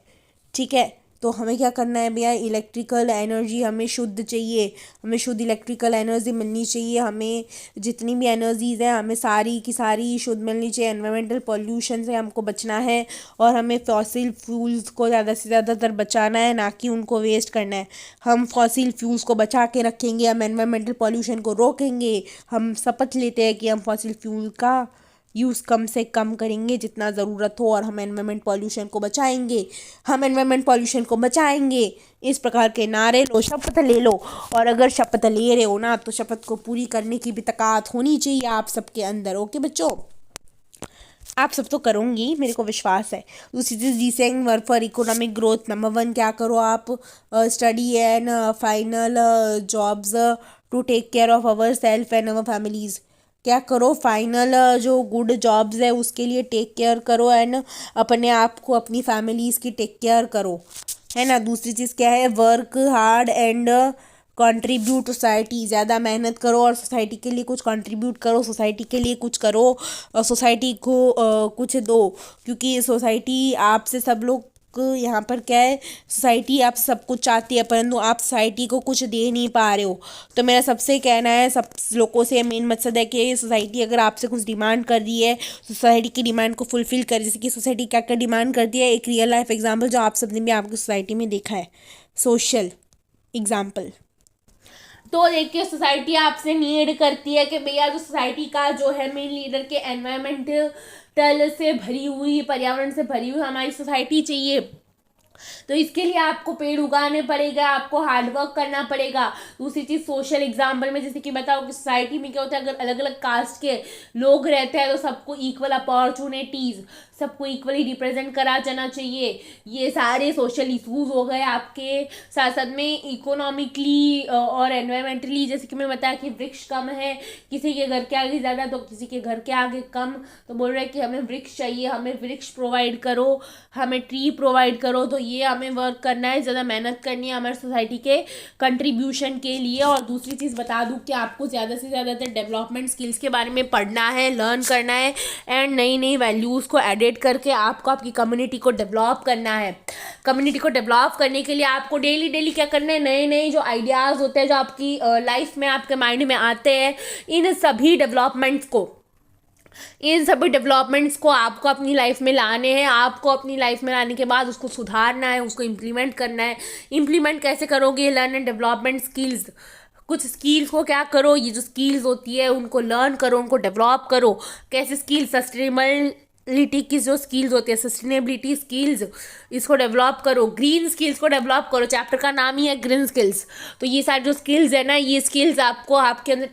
ठीक है, तो हमें क्या करना है भैया, इलेक्ट्रिकल एनर्जी हमें शुद्ध चाहिए, हमें शुद्ध इलेक्ट्रिकल एनर्जी मिलनी चाहिए। हमें जितनी भी एनर्जीज़ हैं हमें सारी की सारी शुद्ध मिलनी चाहिए। एनवायरमेंटल पॉल्यूशन से हमको बचना है और हमें फॉसिल फ्यूल्स को ज़्यादा से ज़्यादातर बचाना है, ना कि उनको वेस्ट करना है। हम फॉसिल फ्यूल्स को बचा के रखेंगे, हम एनवायरमेंटल पॉल्यूशन को रोकेंगे। हम शपथ लेते हैं कि हम फॉसिल फ्यूल का यूज़ कम से कम करेंगे जितना ज़रूरत हो, और हम एनवायरमेंट पॉल्यूशन को बचाएंगे, हम एनवायरमेंट पॉल्यूशन को बचाएंगे। इस प्रकार के नारे लो, शपथ ले लो। और अगर शपथ ले रहे हो ना, तो शपथ को पूरी करने की भी ताकत होनी चाहिए आप सबके अंदर। ओके बच्चों, आप सब तो करूँगी, मेरे को विश्वास है। दूसरी चीज़, decent work for economic growth. Number 1 क्या करो आप, study and final jobs to take care of our self and our families. क्या करो, फाइनल जो गुड जॉब्स है उसके लिए टेक केयर करो, एंड अपने आप को, अपनी फैमिलीज़ की टेक केयर करो, है ना। दूसरी चीज़ क्या है, work hard and contribute society, ज़्यादा मेहनत करो और सोसाइटी के लिए कुछ कंट्रीब्यूट करो, सोसाइटी के लिए कुछ करो और सोसाइटी को कुछ दो, क्योंकि सोसाइटी आपसे, सब लोग यहाँ पर क्या है, सोसाइटी आप सब कुछ चाहती है, परंतु आप सोसाइटी को कुछ दे नहीं पा रहे हो। तो मेरा सबसे कहना है, सब लोगों से मेन मकसद है कि सोसाइटी अगर आपसे कुछ डिमांड कर रही है, सोसाइटी की डिमांड को फुलफ़िल करे। जैसे कि सोसाइटी क्या क्या डिमांड करती है, एक रियल लाइफ एग्जाम्पल जो आप सबने भी आपकी सोसाइटी में देखा है, सोशल एग्जाम्पल। तो देखिए, सोसाइटी आपसे नीड करती है कि भैया जो सोसाइटी का जो है मेन लीडर के एनवायरमेंटल से भरी हुई, पर्यावरण से भरी हुई हमारी सोसाइटी चाहिए। तो इसके लिए आपको पेड़ उगाने पड़ेगा, आपको हार्डवर्क करना पड़ेगा। दूसरी चीज़, सोशल एग्जाम्पल में जैसे कि बताओ कि सोसाइटी में क्या होता है, अगर अलग अलग कास्ट के लोग रहते हैं तो सबको इक्वल अपॉर्चुनिटीज़, सबको इक्वली रिप्रेजेंट करा जाना चाहिए। ये सारे सोशल इशूज़ हो गए आपके, साथ साथ में इकोनॉमिकली और एनवायरमेंटली, जैसे कि मैं बताया कि वृक्ष कम है, किसी के घर के आगे ज़्यादा तो किसी के घर के आगे कम, तो बोल रहे हैं कि हमें वृक्ष चाहिए, हमें वृक्ष प्रोवाइड करो, हमें ट्री प्रोवाइड करो। तो ये हमें वर्क करना है, ज़्यादा मेहनत करनी है हमारे सोसाइटी के कंट्रीब्यूशन के लिए। और दूसरी चीज़ बता दूँ कि आपको ज़्यादा से ज़्यादातर डेवलपमेंट स्किल्स के बारे में पढ़ना है, लर्न करना है, एंड नई नई वैल्यूज़ को एडिट करके आपको आपकी कम्युनिटी को डेवलप करना है। कम्युनिटी को डेवलप करने के लिए आपको डेली डेली क्या करना है, नए नए जो आइडियाज़ होते हैं, जो आपकी लाइफ में आपके माइंड में आते हैं, इन सभी डेवलपमेंट्स को आपको अपनी लाइफ में लाने हैं। आपको अपनी लाइफ में लाने के बाद उसको सुधारना है, उसको इम्प्लीमेंट करना है। इम्प्लीमेंट कैसे करोगे? Learn and development skills. कुछ स्किल्स को क्या करो, ये जो स्किल्स होती है उनको लर्न करो, उनको डेवलप करो। कैसे स्किल्स? सस्टेनेबिलिटी की जो स्किल्स होती है, सस्टेनेबिलिटी स्किल्स, इसको डेवलप करो। ग्रीन स्किल्स को डेवलप करो, चैप्टर का नाम ही है ग्रीन स्किल्स। तो ये सारी जो स्किल्स है ना, ये स्किल्स आपको आपके अंदर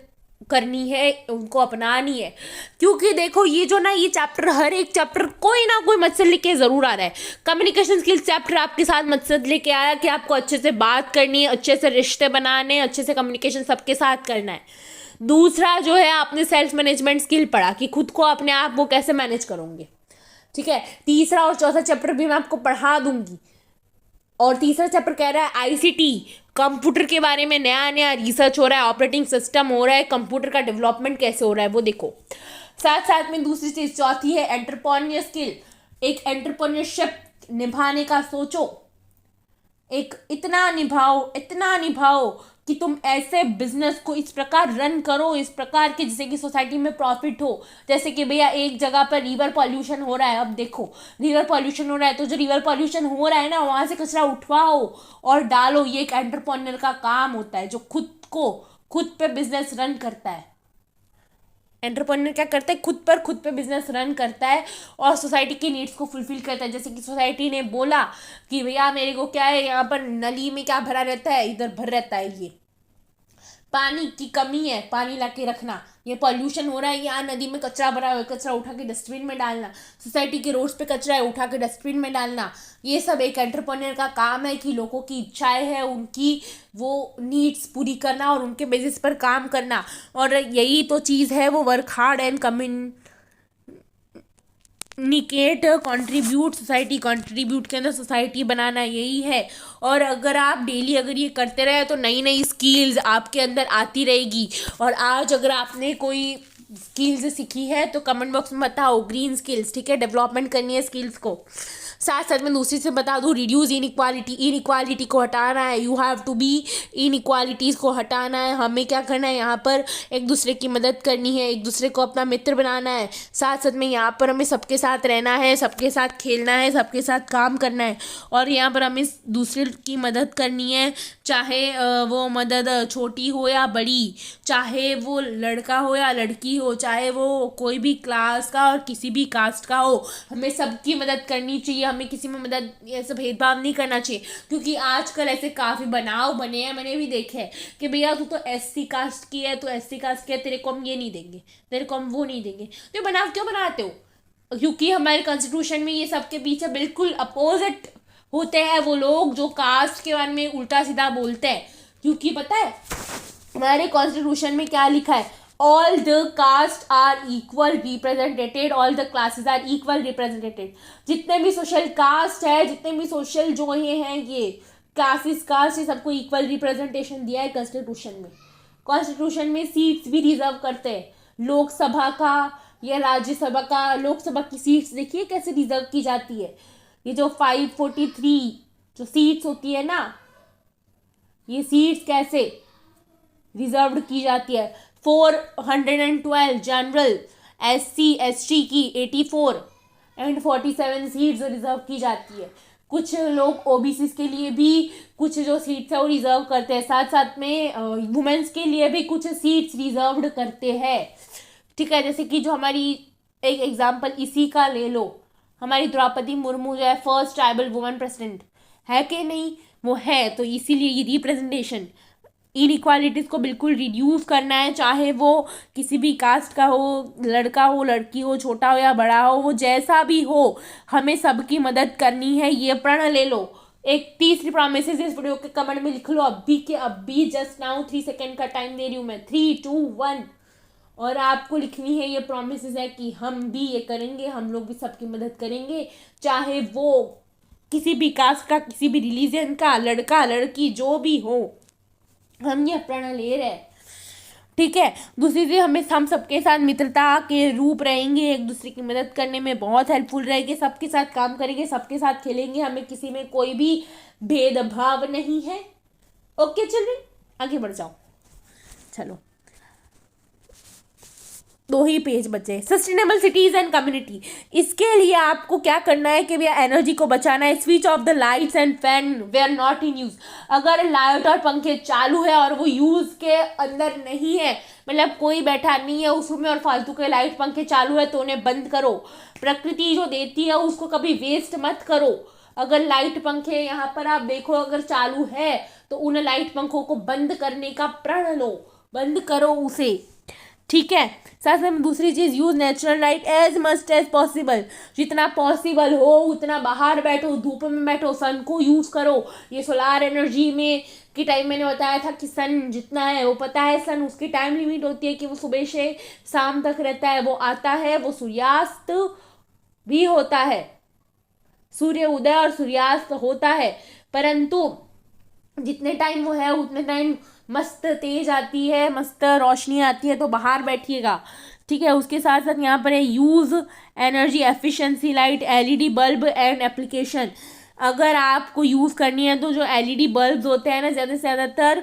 करनी है, उनको अपनानी है। क्योंकि देखो ये जो ना, ये चैप्टर, हर एक चैप्टर कोई ना कोई मकसद लेके ज़रूर आ रहा है। कम्युनिकेशन स्किल्स चैप्टर आपके साथ मकसद लेके आया कि आपको अच्छे से बात करनी है, अच्छे से रिश्ते बनाने हैं, अच्छे से कम्युनिकेशन सबके साथ करना है। दूसरा जो है, आपने सेल्फ मैनेजमेंट स्किल पढ़ा कि खुद को अपने आप को कैसे मैनेज करोगे, ठीक है। तीसरा और चौथा चैप्टर भी मैं आपको पढ़ा दूंगी। और तीसरा चैप्टर कह रहा है आईसीटी, कंप्यूटर के बारे में नया नया रिसर्च हो रहा है, ऑपरेटिंग सिस्टम हो रहा है, कंप्यूटर का डेवलपमेंट कैसे हो रहा है वो देखो। साथ साथ में दूसरी चीज़ चौथी है एंटरप्रेन्योर स्किल। एक एंटरप्रेन्योरशिप निभाने का सोचो, एक इतना निभाओ कि तुम ऐसे बिजनेस को इस प्रकार रन करो, इस प्रकार के जिससे कि सोसाइटी में प्रॉफिट हो। जैसे कि भैया एक जगह पर रिवर पॉल्यूशन हो रहा है, अब देखो रिवर पॉल्यूशन हो रहा है, तो जो रिवर पॉल्यूशन हो रहा है ना, वहाँ से कचरा उठवाओ और डालो। ये एक एंटरप्रेन्योर का काम होता है, जो खुद पे बिजनेस रन करता है। एंटरप्रेन्योर क्या करता है? खुद पे बिजनेस रन करता है और सोसाइटी की नीड्स को फुलफिल करता है। जैसे कि सोसाइटी ने बोला कि भैया मेरे को क्या है, यहाँ पर नली में क्या भरा रहता है, इधर भर रहता है, ये पानी की कमी है, पानी लाके रखना। ये पॉल्यूशन हो रहा है, यहाँ नदी में कचरा भरा हुआ है, कचरा उठा के डस्टबिन में डालना। सोसाइटी के रोड्स पे कचरा है, उठा के डस्टबिन में डालना। ये सब एक एंटरप्रेन्योर का काम है कि लोगों की इच्छाएं हैं, उनकी वो नीड्स पूरी करना और उनके बेसिस पर काम करना। और यही तो चीज़ है, वो work hard and naked contribute society, contribute के अंदर सोसाइटी बनाना, यही है। और अगर आप डेली अगर ये करते रहे तो नई नई स्किल्स आपके अंदर आती रहेगी। और आज अगर आपने कोई स्किल्स सीखी है तो कमेंट बॉक्स में बताओ, ग्रीन स्किल्स, ठीक है, डेवलपमेंट करनी है स्किल्स को। साथ साथ में दूसरी से बता दूँ, रिड्यूस इनइक्वालिटी को हटाना है। You have to be, inequalities को हटाना है। हमें क्या करना है, यहाँ पर एक दूसरे की मदद करनी है, एक दूसरे को अपना मित्र बनाना है। साथ साथ में यहाँ पर हमें सबके साथ रहना है, सबके साथ खेलना है, सबके साथ काम करना है। और यहाँ पर हमें दूसरे की मदद करनी है, चाहे वो मदद छोटी हो या बड़ी, चाहे वो लड़का हो या लड़की हो, चाहे वो कोई भी क्लास का और किसी भी कास्ट का हो, हमें सबकी मदद करनी चाहिए। हमें किसी में मदद, ऐसे भेदभाव नहीं करना चाहिए। क्योंकि आजकल ऐसे काफ़ी बनाव बने हैं, मैंने भी देखे हैं कि भैया तू तो एससी कास्ट की है, तेरे को हम ये नहीं देंगे, तेरे को हम वो नहीं देंगे। तो ये बनाव क्यों बनाते हो? क्योंकि हमारे कॉन्स्टिट्यूशन में ये सबके पीछे बिल्कुल अपोजिट होते हैं वो लोग जो कास्ट के बारे में उल्टा सीधा बोलते हैं। क्योंकि पता है हमारे कॉन्स्टिट्यूशन में क्या लिखा है, all the caste are equal represented, all the classes are equal represented। जितने भी सोशल कास्ट है, जितने भी सोशल जो ये हैं, ये क्लासेस कास्ट, ये सबको इक्वल रिप्रेजेंटेशन दिया है कॉन्स्टिट्यूशन में। कॉन्स्टिट्यूशन में सीट्स भी रिजर्व करते हैं, लोकसभा का या राज्यसभा का। लोकसभा की सीट्स देखिए कैसे रिजर्व की जाती है। ये जो 543 जो सीट्स होती है ना, ये सीट्स कैसे रिजर्व की जाती है। 412 जनरल, SC ST की 84 एंड 47 सीट्स रिजर्व की जाती है। कुछ लोग OBC के लिए भी कुछ जो सीट्स है वो रिजर्व करते हैं। साथ साथ में वुमेन्स के लिए भी कुछ सीट्स रिजर्व्ड करते हैं, ठीक है। जैसे कि जो हमारी एक एग्जांपल इसी का ले लो, हमारी द्रौपदी मुर्मू जो है फर्स्ट ट्राइबल वुमेन प्रेसिडेंट है कि नहीं, वो है। तो इसीलिए ये रिप्रेजेंटेशन इनइक्वालिटीज़ को बिल्कुल रिड्यूस करना है, चाहे वो किसी भी कास्ट का हो, लड़का हो, लड़की हो, छोटा हो या बड़ा हो, वो जैसा भी हो, हमें सबकी मदद करनी है। ये प्रण ले लो। एक तीसरी प्रॉमिस इस वीडियो के कमेंट में लिख लो अभी के अभी, जस्ट नाउ। 3 सेकेंड का टाइम दे रही हूँ मैं, 3, 2, 1। और आपको लिखनी है, ये प्रॉमिस है कि हम भी ये करेंगे, हम लोग भी सबकी मदद करेंगे, चाहे वो किसी भी कास्ट का, किसी भी रिलीजन का, लड़का लड़की जो भी हो, हम ये प्रण ले रहे हैं। ठीक है। दूसरी चीज, हम सबके साथ मित्रता के रूप रहेंगे, एक दूसरे की मदद करने में बहुत हेल्पफुल रहेंगे, सबके साथ काम करेंगे, सबके साथ खेलेंगे, हमें किसी में कोई भी भेदभाव नहीं है। ओके चिल्ड्रन, आगे बढ़ जाओ। चलो, 2 ही पेज बचे। Sustainable cities and community. इसके लिए आपको क्या करना है कि भैया एनर्जी को बचाना है। Switch off the lights and fan where not in use. अगर लाइट और पंखे चालू है और वो यूज के अंदर नहीं है, मतलब कोई बैठा नहीं है उस रूम में और फालतू के लाइट पंखे चालू है, तो उन्हें बंद करो। प्रकृति जो देती है उसको कभी वेस्ट मत करो। अगर लाइट पंखे यहाँ पर आप देखो अगर चालू है, तो उन लाइट पंखों को बंद करने का प्रण लो, बंद करो उसे। ठीक है। साथ में दूसरी चीज़, use natural light as must as possible. जितना पॉसिबल हो उतना बाहर बैठो, धूप में बैठो, सन को यूज़ करो। ये सोलार एनर्जी में की टाइम मैंने बताया था कि सन जितना है वो पता है, सन उसकी टाइम लिमिट होती है कि वो सुबह से शाम तक रहता है, वो आता है, वो सूर्यास्त भी होता है, सूर्य उदय और सूर्यास्त होता है, परंतु जितने टाइम वो है उतने टाइम मस्त तेज आती है, मस्त रोशनी आती है, तो बाहर बैठिएगा। ठीक है। उसके साथ साथ यहाँ पर है use energy efficiency light, LED bulb and application. अगर आपको यूज़ करनी है तो जो एलईडी बल्ब्स होते हैं ना, ज़्यादा से ज़्यादातर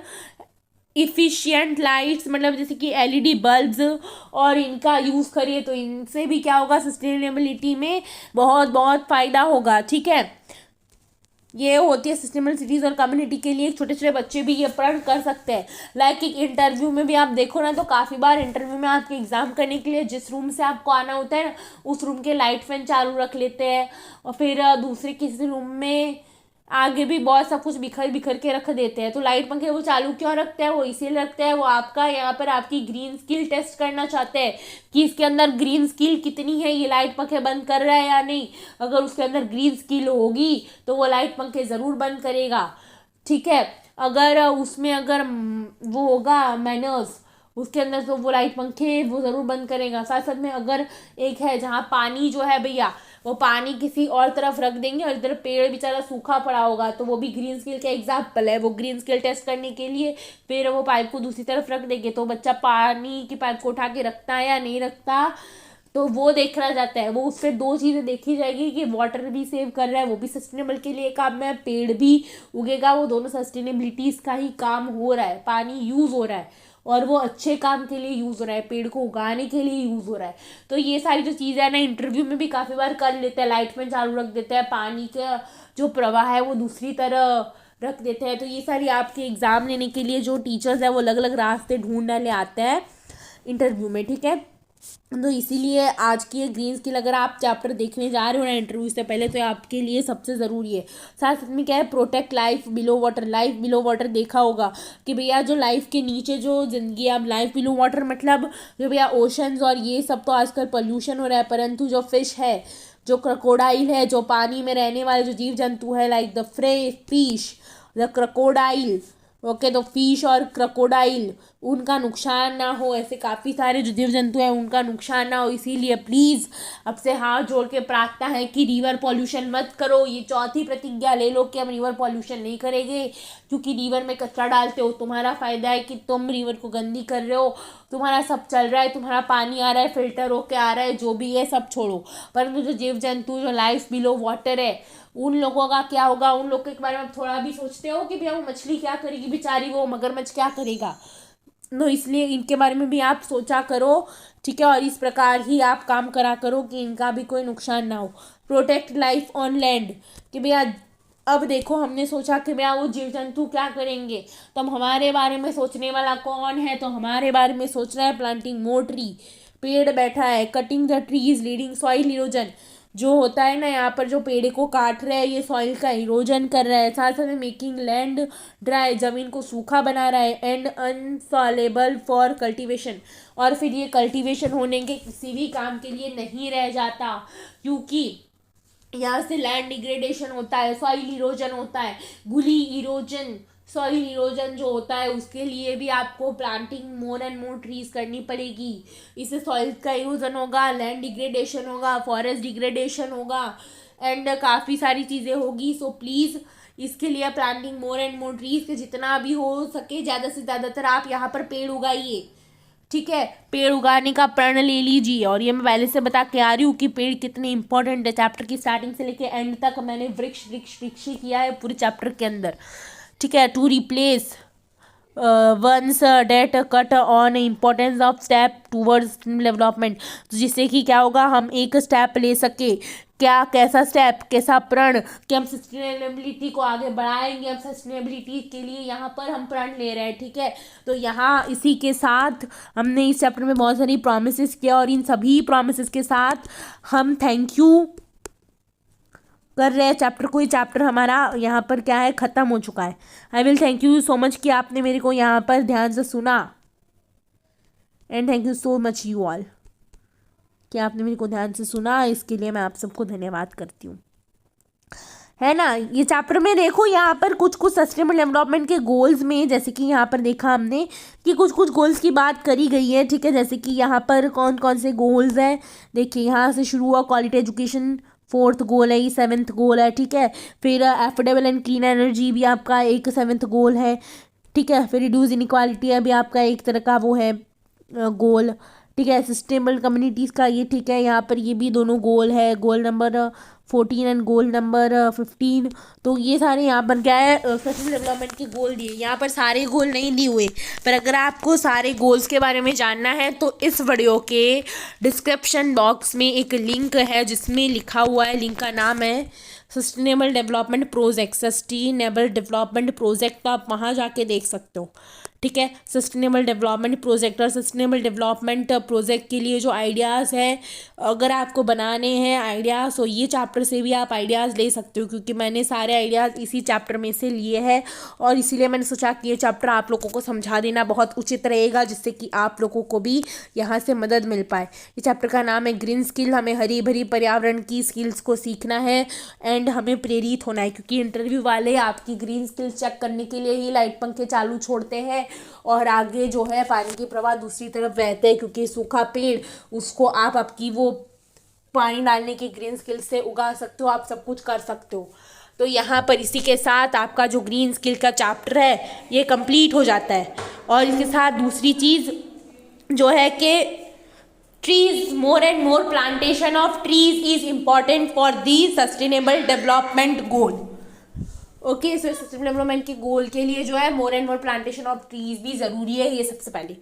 इफ़िशियंट लाइट्स, मतलब जैसे कि एलईडी बल्ब्स, और इनका यूज़ करिए तो इनसे भी क्या होगा, सस्टेनेबिलिटी में बहुत बहुत फ़ायदा होगा। ठीक है। ये होती है सस्टेनेबल सिटीज़ और कम्युनिटी के लिए। छोटे छोटे बच्चे भी ये प्रण कर सकते हैं। लाइक एक इंटरव्यू में भी आप देखो ना, तो काफ़ी बार इंटरव्यू में आपके एग्ज़ाम करने के लिए जिस रूम से आपको आना होता है ना, उस रूम के लाइट फैन चालू रख लेते हैं, और फिर दूसरे किसी रूम में आगे भी बहुत सब कुछ बिखर बिखर के रख देते हैं। तो लाइट पंखे वो चालू क्यों रखते हैं, वो इसीलिए रखते हैं, वो आपका यहाँ पर आपकी ग्रीन स्किल टेस्ट करना चाहते हैं कि इसके अंदर ग्रीन स्किल कितनी है, ये लाइट पंखे बंद कर रहा है या नहीं। अगर उसके अंदर ग्रीन स्किल होगी तो वो लाइट पंखे ज़रूर बंद करेगा। ठीक है। अगर उसमें अगर वो होगा मैनर्स उसके अंदर, तो वो लाइट पंखे वो ज़रूर बंद करेगा। साथ साथ में अगर एक है जहाँ पानी जो है भैया, वो पानी किसी और तरफ रख देंगे और इधर पेड़ बेचारा सूखा पड़ा होगा, तो वो भी ग्रीन स्किल का एग्जाम्पल है। वो ग्रीन स्किल टेस्ट करने के लिए फिर वो पाइप को दूसरी तरफ रख देंगे, तो बच्चा पानी की पाइप को उठा के रखता है या नहीं रखता, तो वो देखना जाता है। वो उससे 2 चीज़ें देखी जाएगी कि वाटर भी सेव कर रहा है, वो भी सस्टेनेबल के लिए काम में है, पेड़ भी उगेगा, वो दोनों सस्टेनेबिलिटीज़ का ही काम हो रहा है, पानी यूज़ हो रहा है और वो अच्छे काम के लिए यूज़ हो रहा है, पेड़ को उगाने के लिए यूज़ हो रहा है। तो ये सारी जो चीज़ें हैं ना, इंटरव्यू में भी काफ़ी बार कर लेते हैं, लाइट में चालू रख देते हैं, पानी का जो प्रवाह है वो दूसरी तरह रख देते हैं। तो ये सारी आपके एग्ज़ाम लेने के लिए जो टीचर्स हैं वो अलग अलग रास्ते ढूंढ डाले आते हैं इंटरव्यू में। ठीक है। तो इसीलिए आज की ये ग्रीन स्किल अगर आप चैप्टर देखने जा रहे हो ना इंटरव्यू से पहले, तो ये आपके लिए सबसे ज़रूरी है। साथ साथ में क्या है, protect life below water. Life below water देखा होगा कि भैया जो लाइफ के नीचे जो ज़िंदगी, अब लाइफ बिलो वाटर मतलब जो भैया ओशंस और ये सब तो आजकल पोल्यूशन हो रहा है, परंतु जो फिश है, जो क्रोकोडाइल है, जो पानी में रहने वाले जो जीव जंतु है, like the fish, the crocodile, okay, तो फिश और क्रोकोडाइल, उनका नुकसान ना हो, ऐसे काफ़ी सारे जो जीव जंतु हैं उनका नुकसान ना हो। इसीलिए प्लीज़ अब से हाथ जोड़ के प्रार्थना है कि रिवर पॉल्यूशन मत करो। ये चौथी प्रतिज्ञा ले लो कि हम रिवर पॉल्यूशन नहीं करेंगे, क्योंकि रिवर में कचरा डालते हो, तुम्हारा फ़ायदा है कि तुम रिवर को गंदी कर रहे हो, तुम्हारा सब चल रहा है, तुम्हारा पानी आ रहा है, फिल्टर होके आ रहा है, जो भी है सब छोड़ो। परंतु जो जीव जंतु, जो लाइफ बिलो वाटर है, उन लोगों का क्या होगा, उन लोगों के बारे में थोड़ा भी सोचते हो कि भैया वो मछली क्या करेगी बेचारी, वो मगरमच्छ क्या करेगा। तो इसलिए इनके बारे में भी आप सोचा करो। ठीक है। और इस प्रकार ही आप काम करा करो कि इनका भी कोई नुकसान ना हो। प्रोटेक्ट लाइफ ऑन लैंड, कि भैया अब देखो हमने सोचा कि भैया वो जीव जंतु क्या करेंगे, तो हम हमारे बारे में सोचने वाला कौन है, तो हमारे बारे में सोच रहा है प्लांटिंग मोर ट्री, पेड़ बैठा है, cutting the trees leading soil erosion. जो होता है ना यहाँ पर जो पेड़ को काट रहा है ये सॉइल का इरोजन कर रहा है, साथ साथ में मेकिंग लैंड ड्राई, ज़मीन को सूखा बना रहा है, एंड अनसॉलेबल फॉर कल्टीवेशन, और फिर ये कल्टीवेशन होने के किसी भी काम के लिए नहीं रह जाता, क्योंकि यहाँ से लैंड डिग्रेडेशन होता है, सॉइल इरोजन होता है, गुली इरोजन, सॉइल इरोजन जो होता है उसके लिए भी आपको planting more and more trees करनी पड़ेगी। इससे सॉइल का इरोजन होगा, लैंड डिग्रेडेशन होगा, फॉरेस्ट डिग्रेडेशन होगा, एंड काफ़ी सारी चीज़ें होगी। सो प्लीज़ इसके लिए planting more and more trees के जितना भी हो सके ज़्यादा से ज़्यादातर आप यहाँ पर पेड़ उगाइए, ठीक है। पेड़ उगाने का प्रण ले लीजिए। और ये मैं पहले से बता के आ रही हूँ कि पेड़ कितने इंपॉर्टेंट है। चैप्टर की स्टार्टिंग से लेके एंड तक मैंने वृक्ष वृक्ष वृक्ष ही किया है पूरे चैप्टर के अंदर, ठीक है। To replace once date cut on importance of step towards development, तो जिससे कि क्या होगा, हम एक स्टेप ले सके। क्या, कैसा स्टेप, कैसा प्रण कि हम सस्टेनेबिलिटी को आगे बढ़ाएंगे, हम सस्टेनेबिलिटी के लिए यहाँ पर हम प्रण ले रहे हैं, ठीक है। तो यहाँ इसी के साथ हमने इस चैप्टर में बहुत सारी प्रोमिसेस किया, और इन सभी प्रोमिसेस के साथ हम थैंक यू कर रहे हैं चैप्टर को। ये चैप्टर हमारा यहाँ पर क्या है, ख़त्म हो चुका है। I will thank you so much कि आपने मेरे को यहाँ पर ध्यान से सुना, and thank you so much you all कि आपने मेरे को ध्यान से सुना। इसके लिए मैं आप सबको धन्यवाद करती हूँ, है ना। ये चैप्टर में देखो यहाँ पर कुछ कुछ सस्टेनेबल डेवलपमेंट के गोल्स में, जैसे कि यहाँ पर देखा हमने कि कुछ कुछ गोल्स की बात करी गई है, ठीक है। जैसे कि यहाँ पर कौन कौन से गोल्स हैं, देखिए यहाँ से शुरू हुआ क्वालिटी एजुकेशन, 4th गोल है, ये 7th गोल है, ठीक है। फिर एफोर्डेबल एंड क्लीन एनर्जी भी आपका एक 7th गोल है, ठीक है। फिर रिड्यूस इनइक्वालिटी अभी आपका एक तरह का वो है गोल, ठीक है। सस्टेनेबल कम्युनिटीज़ का ये, ठीक है, यहाँ पर ये भी दोनों गोल है, goal number 14 and goal number 15। तो ये सारे यहाँ पर क्या है, सस्टेनेबल डेवलपमेंट के गोल दिए। यहाँ पर सारे गोल नहीं दिए हुए, पर अगर आपको सारे गोल्स के बारे में जानना है तो इस वीडियो के डिस्क्रिप्शन बॉक्स में एक लिंक है जिसमें लिखा हुआ है, लिंक का नाम है sustainable development project, sustainable development project, तो आप वहाँ जाके देख सकते हो, ठीक है। सस्टेनेबल डेवलपमेंट प्रोजेक्ट और सस्टेनेबल डेवलपमेंट प्रोजेक्ट के लिए जो आइडियाज़ है, अगर आपको बनाने हैं आइडियाज़, तो ये चैप्टर से भी आप आइडियाज़ ले सकते हो, क्योंकि मैंने सारे आइडियाज़ इसी चैप्टर में से लिए हैं, और इसीलिए मैंने सोचा कि ये चैप्टर आप लोगों को समझा देना बहुत उचित रहेगा, जिससे कि आप लोगों को भी यहाँ से मदद मिल पाए। ये चैप्टर का नाम है ग्रीन स्किल। हमें हरी भरी पर्यावरण की स्किल्स को सीखना है एंड हमें प्रेरित होना है, क्योंकि इंटरव्यू वाले आपकी ग्रीन स्किल्स चेक करने के लिए ही लाइट पंखे चालू छोड़ते हैं, और आगे जो है पानी की प्रवाह दूसरी तरफ बहते हैं, क्योंकि सूखा पेड़ उसको आप आपकी वो पानी डालने की ग्रीन स्किल से उगा सकते हो, आप सब कुछ कर सकते हो। तो यहाँ पर इसी के साथ आपका जो ग्रीन स्किल का चैप्टर है ये कंप्लीट हो जाता है। और इसके साथ दूसरी चीज़ जो है कि trees, more and more plantation of trees is important for the sustainable development goal. Okay, so sustainable development के गोल के लिए जो है मोर and more plantation of trees भी ज़रूरी है, ये सबसे पहले।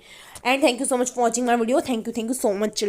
And thank you so much for watching my video. Thank you so much.